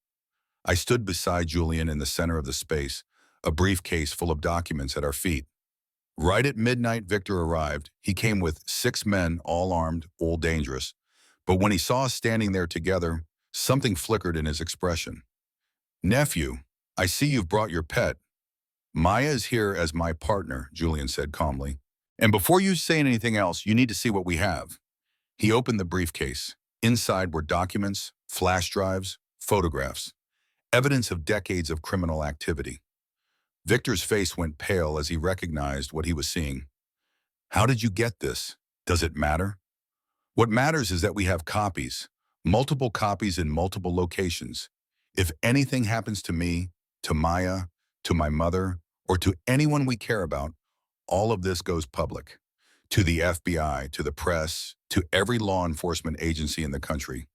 I stood beside Julian in the center of the space, a briefcase full of documents at our feet. Right at midnight, Victor arrived. He came with 6 men, all armed, all dangerous. But when he saw us standing there together, something flickered in his expression. Nephew, I see you've brought your pet. Maya is here as my partner, Julian said calmly. And before you say anything else, you need to see what we have. He opened the briefcase. Inside were documents, flash drives, photographs, evidence of decades of criminal activity. Victor's face went pale as he recognized what he was seeing. How did you get this? Does it matter? What matters is that we have copies, multiple copies in multiple locations. If anything happens to me, to Maya, to my mother, or to anyone we care about, all of this goes public. To the FBI, to the press, to every law enforcement agency in the country.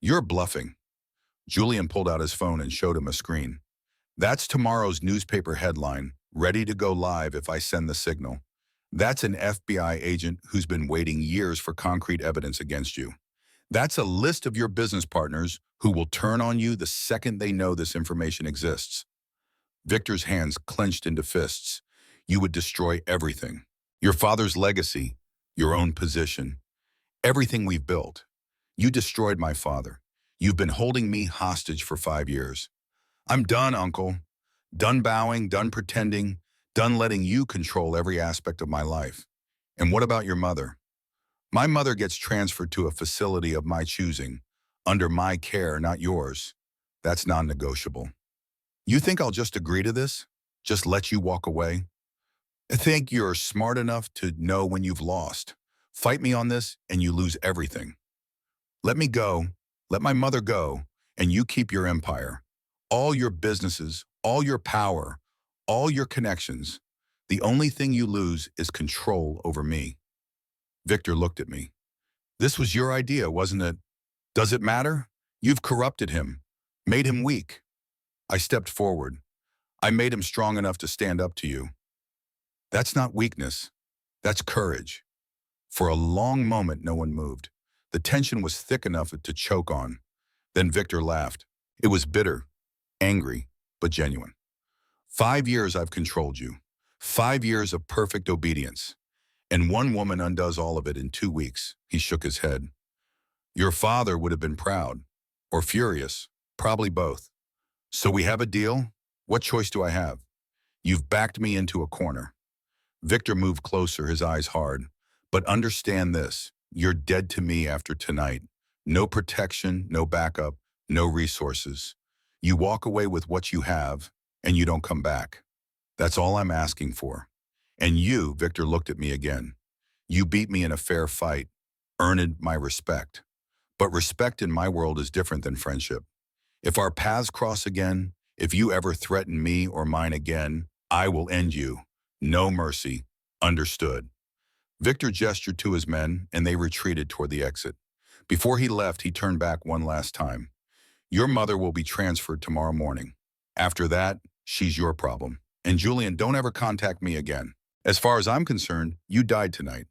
You're bluffing. Julian pulled out his phone and showed him a screen. That's tomorrow's newspaper headline, ready to go live if I send the signal. That's an FBI agent who's been waiting years for concrete evidence against you. That's a list of your business partners who will turn on you the second they know this information exists. Victor's hands clenched into fists. You would destroy everything. Your father's legacy, your own position, everything we've built. You destroyed my father. You've been holding me hostage for 5 years. I'm done, Uncle. Done bowing, done pretending, done letting you control every aspect of my life. And what about your mother? My mother gets transferred to a facility of my choosing, under my care, not yours. That's non-negotiable. You think I'll just agree to this? Just let you walk away? I think you're smart enough to know when you've lost. Fight me on this and you lose everything. Let me go, let my mother go, and you keep your empire. All your businesses, all your power, all your connections. The only thing you lose is control over me. Victor looked at me. This was your idea, wasn't it? Does it matter? You've corrupted him, made him weak. I stepped forward. I made him strong enough to stand up to you. That's not weakness. That's courage. For a long moment, no one moved. The tension was thick enough to choke on. Then Victor laughed. It was bitter, angry, but genuine. 5 years I've controlled you. 5 years of perfect obedience. And one woman undoes all of it in 2 weeks. He shook his head. Your father would have been proud. Or furious. Probably both. So we have a deal? What choice do I have? You've backed me into a corner. Victor moved closer, his eyes hard. But understand this. You're dead to me after tonight. No protection, no backup, no resources. You walk away with what you have, and you don't come back. That's all I'm asking for. And you, Victor looked at me again. You beat me in a fair fight, earned my respect. But respect in my world is different than friendship. If our paths cross again, if you ever threaten me or mine again, I will end you. No mercy. Understood. Victor gestured to his men, and they retreated toward the exit. Before he left, he turned back one last time. Your mother will be transferred tomorrow morning. After that, she's your problem. And Julian, don't ever contact me again. As far as I'm concerned, you died tonight.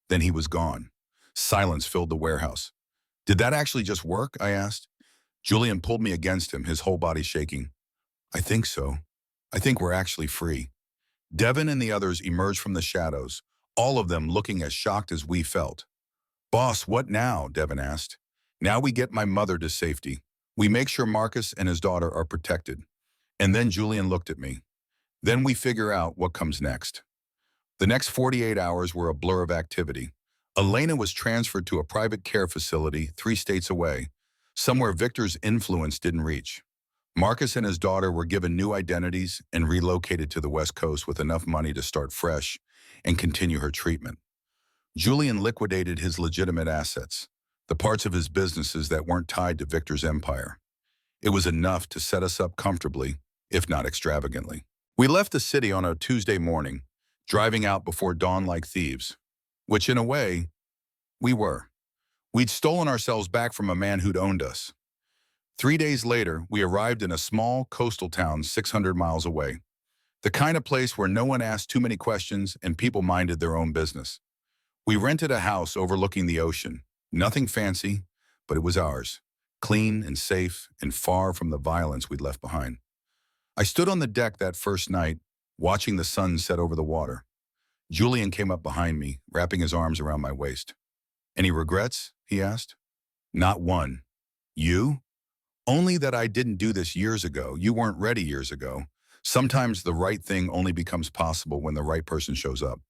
Then he was gone. Silence filled the warehouse. Did that actually just work? I asked. Julian pulled me against him, his whole body shaking. I think so. I think we're actually free. Devin and the others emerged from the shadows, all of them looking as shocked as we felt. Boss, what now? Devin asked. Now we get my mother to safety. We make sure Marcus and his daughter are protected. And then Julian looked at me. Then we figure out what comes next. The next 48 hours were a blur of activity. Elena was transferred to a private care facility 3 states away, somewhere Victor's influence didn't reach. Marcus and his daughter were given new identities and relocated to the West Coast with enough money to start fresh and continue her treatment. Julian liquidated his legitimate assets, the parts of his businesses that weren't tied to Victor's empire. It was enough to set us up comfortably, if not extravagantly. We left the city on a Tuesday morning, driving out before dawn like thieves, which in a way, we were. We'd stolen ourselves back from a man who'd owned us. 3 days later, we arrived in a small coastal town 600 miles away, the kind of place where no one asked too many questions and people minded their own business. We rented a house overlooking the ocean. Nothing fancy, but it was ours, clean and safe and far from the violence we'd left behind. I stood on the deck that first night, watching the sun set over the water. Julian came up behind me, wrapping his arms around my waist. "Any regrets?" he asked. "Not one. You?" "Only that I didn't do this years ago. You weren't ready years ago. Sometimes the right thing only becomes possible when the right person shows up."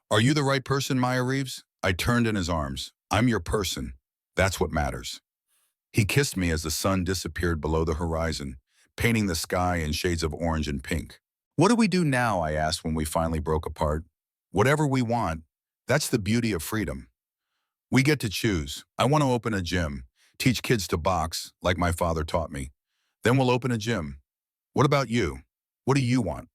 "Are you the right person, Maya Reeves?" I turned in his arms. "I'm your person. That's what matters." He kissed me as the sun disappeared below the horizon, painting the sky in shades of orange and pink. "What do we do now?" I asked when we finally broke apart. "Whatever we want. That's the beauty of freedom. We get to choose. I want to open a gym, teach kids to box like my father taught me. Then we'll open a gym. What about you? What do you want?"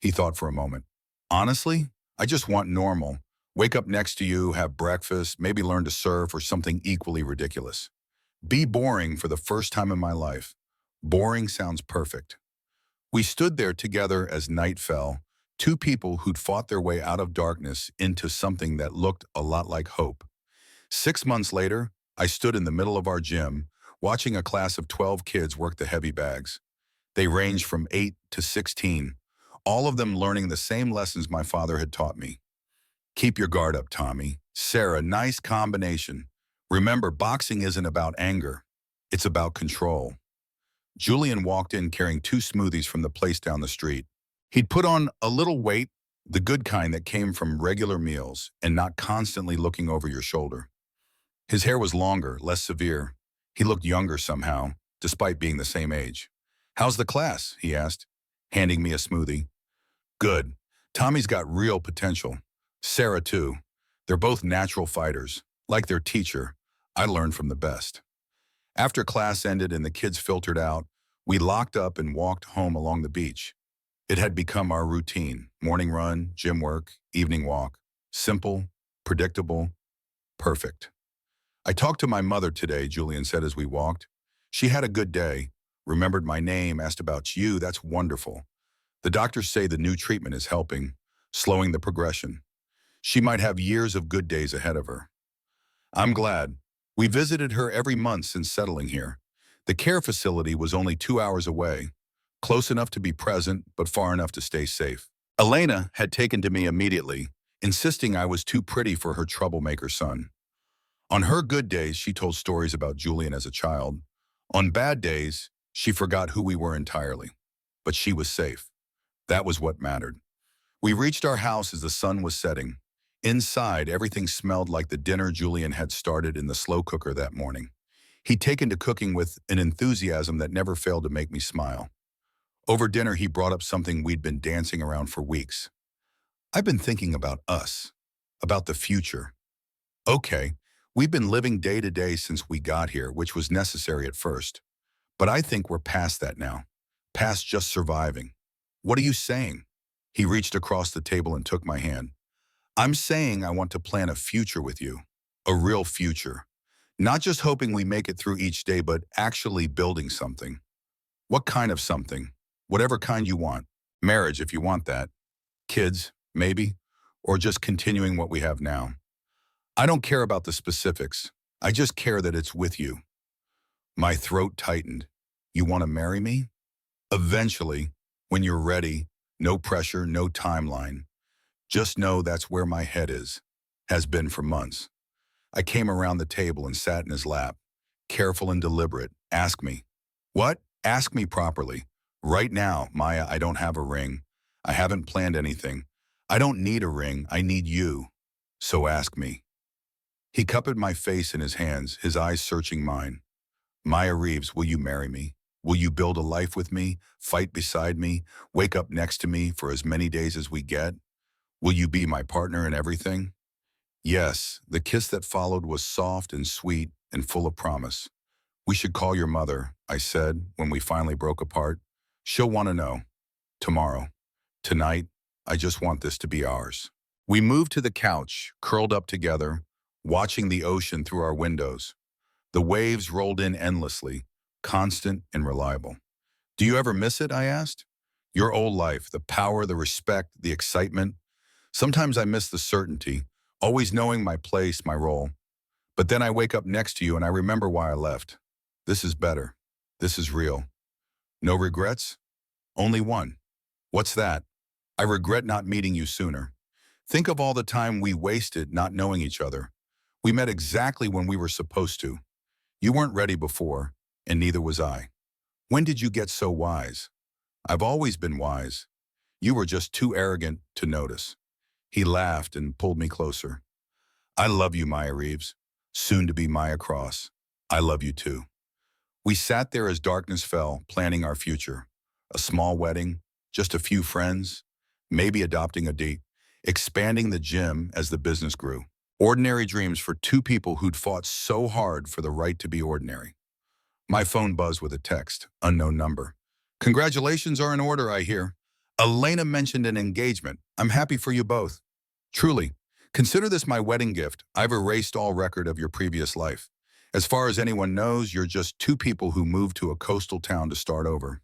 He thought for a moment. "Honestly, I just want normal. Wake up next to you, have breakfast, maybe learn to surf or something equally ridiculous. Be boring for the first time in my life." Boring sounds perfect. We stood there together as night fell, two people who'd fought their way out of darkness into something that looked a lot like hope. 6 months later, I stood in the middle of our gym, watching a class of 12 kids work the heavy bags. They ranged from 8 to 16, all of them learning the same lessons my father had taught me. "Keep your guard up, Tommy. Sarah, nice combination. Remember, boxing isn't about anger. It's about control." Julian walked in carrying 2 smoothies from the place down the street. He'd put on a little weight, the good kind that came from regular meals and not constantly looking over your shoulder. His hair was longer, less severe. He looked younger somehow, despite being the same age. "How's the class?" he asked, handing me a smoothie. "Good. Tommy's got real potential. Sarah, too. They're both natural fighters. Like their teacher, I learned from the best." After class ended and the kids filtered out, we locked up and walked home along the beach. It had become our routine: morning run, gym work, evening walk. Simple, predictable, perfect. "I talked to my mother today," Julian said as we walked. "She had a good day, remembered my name, asked about you. That's wonderful. The doctors say the new treatment is helping, slowing the progression. She might have years of good days ahead of her." "I'm glad. We visited her every month since settling here. The care facility was only 2 hours away, close enough to be present, but far enough to stay safe. Elena had taken to me immediately, insisting I was too pretty for her troublemaker son. On her good days, she told stories about Julian as a child. On bad days, she forgot who we were entirely. But she was safe. That was what mattered. We reached our house as the sun was setting. Inside, everything smelled like the dinner Julian had started in the slow cooker that morning. He'd taken to cooking with an enthusiasm that never failed to make me smile. Over dinner, he brought up something we'd been dancing around for weeks. "I've been thinking about us, about the future." "Okay, we've been living day to day since we got here, which was necessary at first. But I think we're past that now, past just surviving." "What are you saying?" He reached across the table and took my hand. "I'm saying I want to plan a future with you, a real future. Not just hoping we make it through each day, but actually building something." "What kind of something?" "Whatever kind you want. Marriage, if you want that. Kids, maybe. Or just continuing what we have now. I don't care about the specifics. I just care that it's with you." My throat tightened. "You want to marry me?" "Eventually, when you're ready. No pressure, no timeline. Just know that's where my head is. Has been for months." I came around the table and sat in his lap, careful and deliberate. "Ask me." "What?" "Ask me properly. Right now, Maya, I don't have a ring. I haven't planned anything. I don't need a ring. I need you. So ask me." He cupped my face in his hands, his eyes searching mine. "Maya Reeves, will you marry me? Will you build a life with me, fight beside me, wake up next to me for as many days as we get? Will you be my partner in everything? Yes, the kiss that followed was soft and sweet and full of promise. We should call your mother, I said when we finally broke apart. She'll want to know. Tomorrow. Tonight, I just want this to be ours. We moved to the couch, curled up together, watching the ocean through our windows. The waves rolled in endlessly, constant and reliable. Do you ever miss it? I asked. Your old life, the power, the respect, the excitement. Sometimes I miss the certainty, always knowing my place, my role. But then I wake up next to you and I remember why I left. This is better. This is real. No regrets? Only one. What's that? I regret not meeting you sooner. Think of all the time we wasted not knowing each other. We met exactly when we were supposed to. You weren't ready before, and neither was I. When did you get so wise? I've always been wise. You were just too arrogant to notice. He laughed and pulled me closer. I love you, Maya Reeves. Soon to be Maya Cross. I love you too. We sat there as darkness fell, planning our future. A small wedding, just a few friends, maybe adopting a date, expanding the gym as the business grew. Ordinary dreams for two people who'd fought so hard for the right to be ordinary. My phone buzzed with a text, unknown number. Congratulations are in order, I hear. Elena mentioned an engagement. I'm happy for you both. Truly, consider this my wedding gift. I've erased all record of your previous life. As far as anyone knows, you're just two people who moved to a coastal town to start over.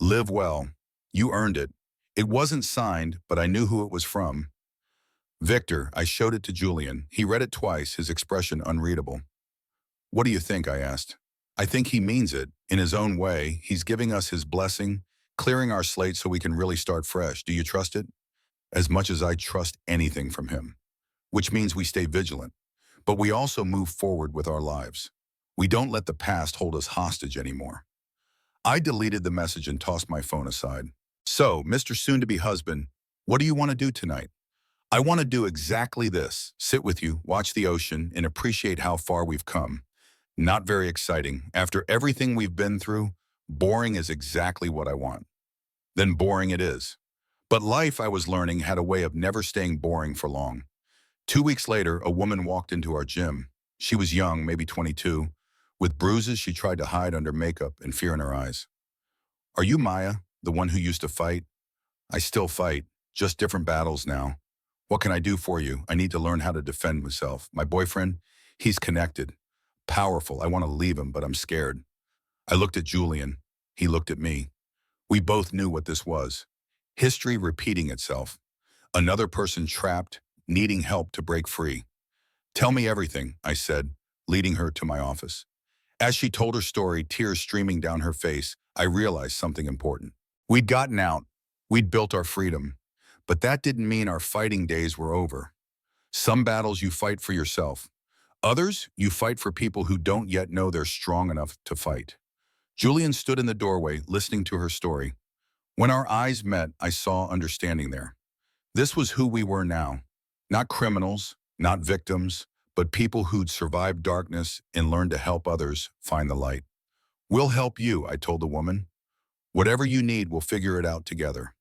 Live well. You earned it. It wasn't signed, but I knew who it was from. Victor, I showed it to Julian. He read it twice, his expression unreadable. What do you think? I asked. I think he means it. In his own way, he's giving us his blessing, clearing our slate so we can really start fresh. Do you trust it? As much as I trust anything from him. Which means we stay vigilant. But we also move forward with our lives. We don't let the past hold us hostage anymore. I deleted the message and tossed my phone aside. So, Mr. Soon-to-be husband, what do you want to do tonight? I want to do exactly this. Sit with you, watch the ocean, and appreciate how far we've come. Not very exciting. After everything we've been through, boring is exactly what I want. Then boring it is. But life, I was learning, had a way of never staying boring for long. 2 weeks later, a woman walked into our gym. She was young, maybe 22. With bruises she tried to hide under makeup and fear in her eyes. Are you Maya, the one who used to fight? I still fight, just different battles now. What can I do for you? I need to learn how to defend myself. My boyfriend, he's connected. Powerful. I want to leave him, but I'm scared. I looked at Julian. He looked at me. We both knew what this was. History repeating itself. Another person trapped, needing help to break free. Tell me everything, I said, leading her to my office. As she told her story, tears streaming down her face, I realized something important. We'd gotten out. We'd built our freedom. But that didn't mean our fighting days were over. Some battles you fight for yourself. Others, you fight for people who don't yet know they're strong enough to fight. Julian stood in the doorway, listening to her story. When our eyes met, I saw understanding there. This was who we were now. Not criminals, not victims, but people who'd survived darkness and learned to help others find the light. We'll help you, I told the woman. Whatever you need, we'll figure it out together.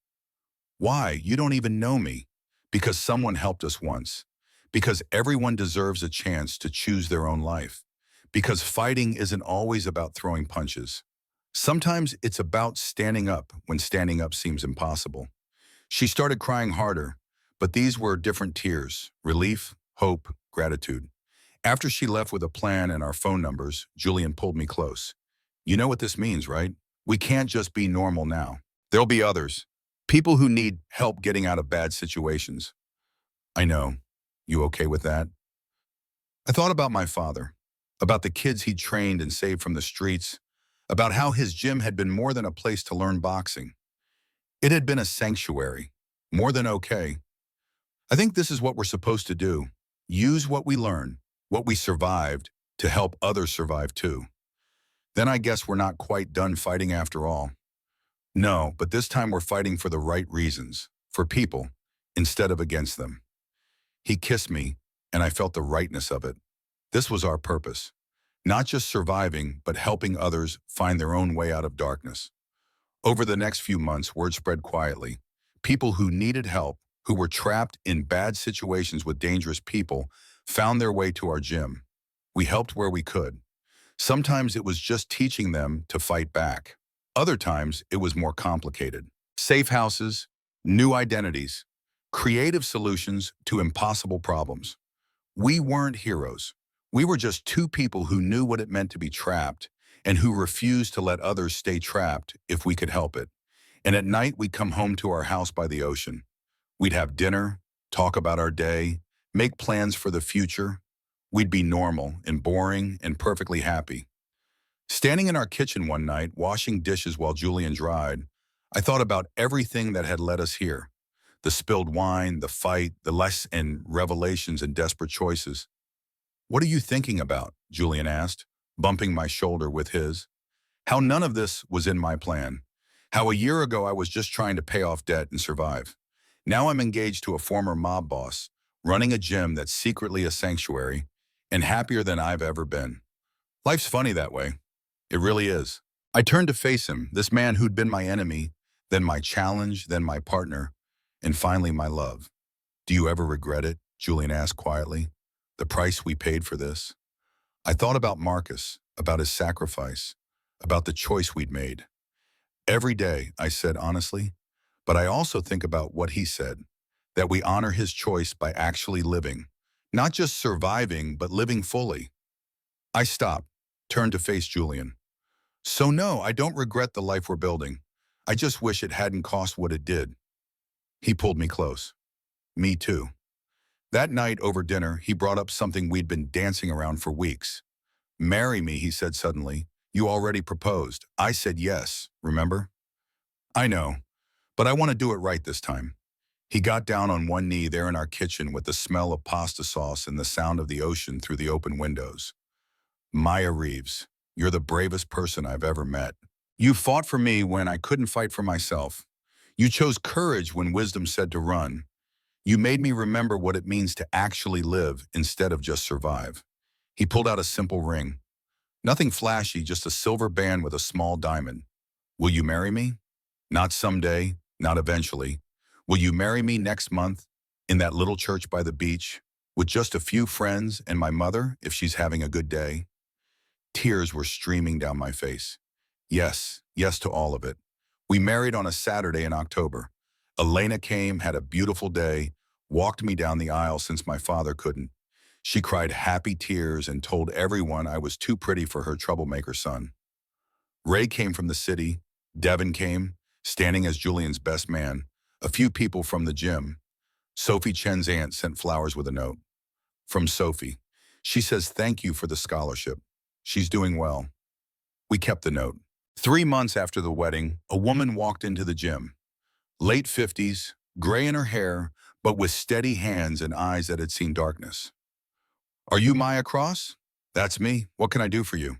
Why? You don't even know me. Because someone helped us once. Because everyone deserves a chance to choose their own life. Because fighting isn't always about throwing punches. Sometimes it's about standing up when standing up seems impossible. She started crying harder, but these were different tears: relief, hope, gratitude. After she left with a plan and our phone numbers, Julian pulled me close. You know what this means, right? We can't just be normal now. There'll be others. People who need help getting out of bad situations. I know. You okay with that? I thought about my father, about the kids he'd trained and saved from the streets, about how his gym had been more than a place to learn boxing. It had been a sanctuary, more than okay. I think this is what we're supposed to do. Use what we learn, what we survived, to help others survive too. Then I guess we're not quite done fighting after all. No, but this time we're fighting for the right reasons, for people, instead of against them. He kissed me, and I felt the rightness of it. This was our purpose. Not just surviving, but helping others find their own way out of darkness. Over the next few months, word spread quietly. People who needed help, who were trapped in bad situations with dangerous people found their way to our gym. We helped where we could. Sometimes it was just teaching them to fight back. Other times it was more complicated. Safe houses, new identities, creative solutions to impossible problems. We weren't heroes. We were just two people who knew what it meant to be trapped and who refused to let others stay trapped if we could help it. And at night, we'd come home to our house by the ocean. We'd have dinner, talk about our day, make plans for the future. We'd be normal and boring and perfectly happy. Standing in our kitchen one night, washing dishes while Julian dried, I thought about everything that had led us here. The spilled wine, the fight, the less and revelations and desperate choices. "What are you thinking about?" Julian asked, bumping my shoulder with his. How none of this was in my plan. How a year ago I was just trying to pay off debt and survive. Now I'm engaged to a former mob boss, running a gym that's secretly a sanctuary, and happier than I've ever been. Life's funny that way. It really is. I turned to face him, this man who'd been my enemy, then my challenge, then my partner, and finally my love. "Do you ever regret it?" Julian asked quietly. "The price we paid for this?" I thought about Marcus, about his sacrifice, about the choice we'd made. Every day, I said honestly, but I also think about what he said, that we honor his choice by actually living, not just surviving, but living fully. I stopped, turned to face Julian. "So no, I don't regret the life we're building. I just wish it hadn't cost what it did." He pulled me close. "Me too." That night over dinner, he brought up something we'd been dancing around for weeks. "Marry me," he said suddenly. "You already proposed." I said yes, remember? "I know, but I want to do it right this time." He got down on one knee there in our kitchen with the smell of pasta sauce and the sound of the ocean through the open windows. "Maya Reeves, you're the bravest person I've ever met. You fought for me when I couldn't fight for myself. You chose courage when wisdom said to run. You made me remember what it means to actually live instead of just survive." He pulled out a simple ring. Nothing flashy, just a silver band with a small diamond. "Will you marry me? Not someday, not eventually. Will you marry me next month in that little church by the beach with just a few friends and my mother if she's having a good day?" Tears were streaming down my face. Yes, yes to all of it. We married on a Saturday in October. Elena came, had a beautiful day, walked me down the aisle since my father couldn't. She cried happy tears and told everyone I was too pretty for her troublemaker son. Ray came from the city. Devin came, standing as Julian's best man. A few people from the gym. Sophie Chen's aunt sent flowers with a note. From Sophie. She says thank you for the scholarship. She's doing well. We kept the note. 3 months after the wedding, a woman walked into the gym. Late 50s, gray in her hair, but with steady hands and eyes that had seen darkness. "Are you Maya Cross?" "That's me. What can I do for you?"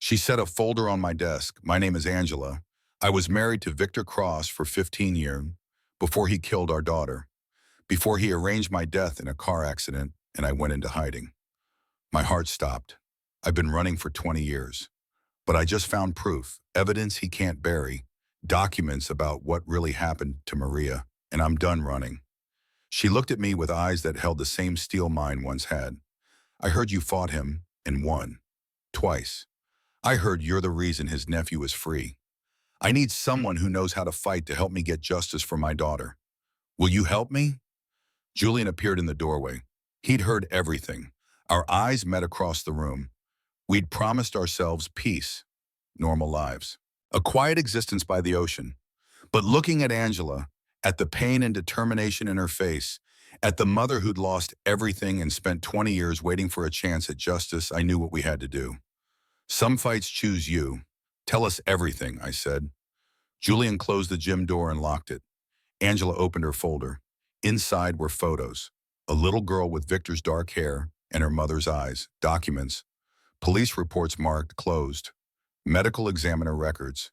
She set a folder on my desk. "My name is Angela. I was married to Victor Cross for 15 years before he killed our daughter, before he arranged my death in a car accident and I went into hiding." My heart stopped. I've been running for 20 years, but I just found proof, evidence he can't bury, documents about what really happened to Maria, and I'm done running. She looked at me with eyes that held the same steel mine once had. "I heard you fought him and won. Twice. I heard you're the reason his nephew is free. I need someone who knows how to fight to help me get justice for my daughter. Will you help me?" Julian appeared in the doorway. He'd heard everything. Our eyes met across the room. We'd promised ourselves peace, normal lives, a quiet existence by the ocean. But looking at Angela, at the pain and determination in her face, at the mother who'd lost everything and spent 20 years waiting for a chance at justice, I knew what we had to do. "Some fights choose you. Tell us everything," I said. Julian closed the gym door and locked it. Angela opened her folder. Inside were photos. A little girl with Victor's dark hair and her mother's eyes, documents, police reports marked closed, medical examiner records,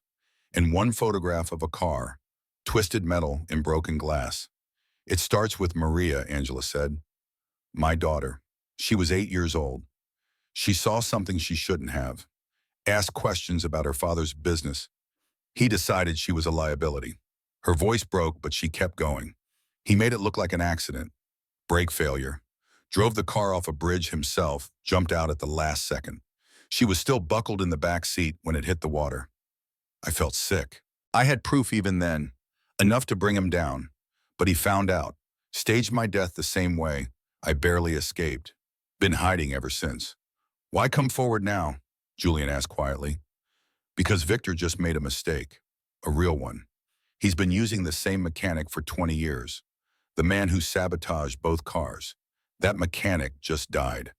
and one photograph of a car, twisted metal and broken glass. "It starts with Maria," Angela said. "My daughter. She was 8 years old. She saw something she shouldn't have. Asked questions about her father's business. He decided she was a liability." Her voice broke, but she kept going. He made it look like an accident, brake failure, drove the car off a bridge himself, jumped out at the last second. She was still buckled in the back seat when it hit the water. I felt sick. I had proof even then, enough to bring him down. But he found out, staged my death the same way. I barely escaped. Been hiding ever since. Why come forward now? Julian asked quietly. Because Victor just made a mistake. A real one. He's been using the same mechanic for 20 years. The man who sabotaged both cars. That mechanic just died.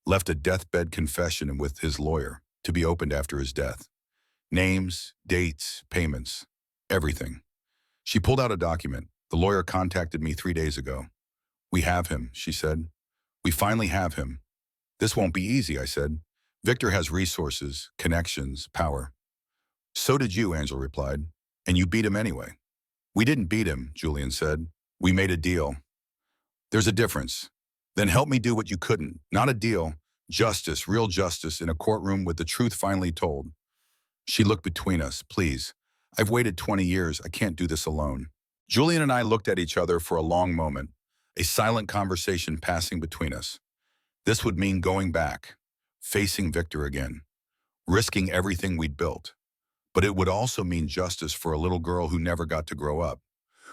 Left a deathbed confession with his lawyer to be opened after his death. Names, dates, payments, everything. She pulled out a document. The lawyer contacted me 3 days ago. We have him, she said. We finally have him. This won't be easy, I said. Victor has resources, connections, power. So did you, Angela replied. And you beat him anyway. We didn't beat him, Julian said. We made a deal. There's a difference. Then help me do what you couldn't. Not a deal. Justice, real justice, in a courtroom with the truth finally told. She looked between us. Please. I've waited 20 years. I can't do this alone. Julian and I looked at each other for a long moment, a silent conversation passing between us. This would mean going back, facing Victor again, risking everything we'd built. But it would also mean justice for a little girl who never got to grow up,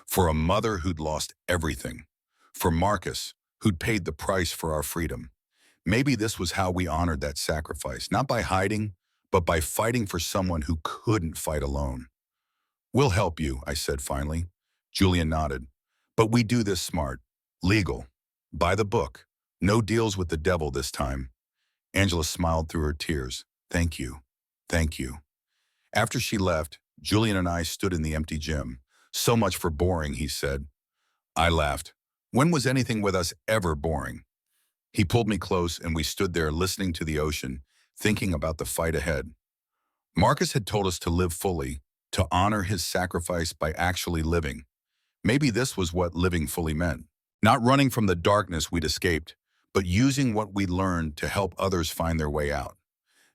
for a mother who'd lost everything, for Marcus, who'd paid the price for our freedom. Maybe this was how we honored that sacrifice, not by hiding, but by fighting for someone who couldn't fight alone. We'll help you, I said finally. Julian nodded. But we do this smart, legal, by the book. No deals with the devil this time. Angela smiled through her tears. Thank you. Thank you. After she left, Julian and I stood in the empty gym. So much for boring, he said. I laughed. When was anything with us ever boring? He pulled me close and we stood there listening to the ocean, thinking about the fight ahead. Marcus had told us to live fully, to honor his sacrifice by actually living. Maybe this was what living fully meant. Not running from the darkness we'd escaped, but using what we learned to help others find their way out.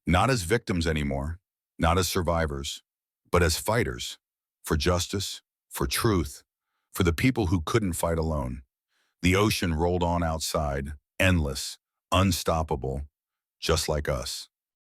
Not as victims anymore, not as survivors, but as fighters, for justice, for truth, for the people who couldn't fight alone. The ocean rolled on outside, endless, unstoppable, just like us.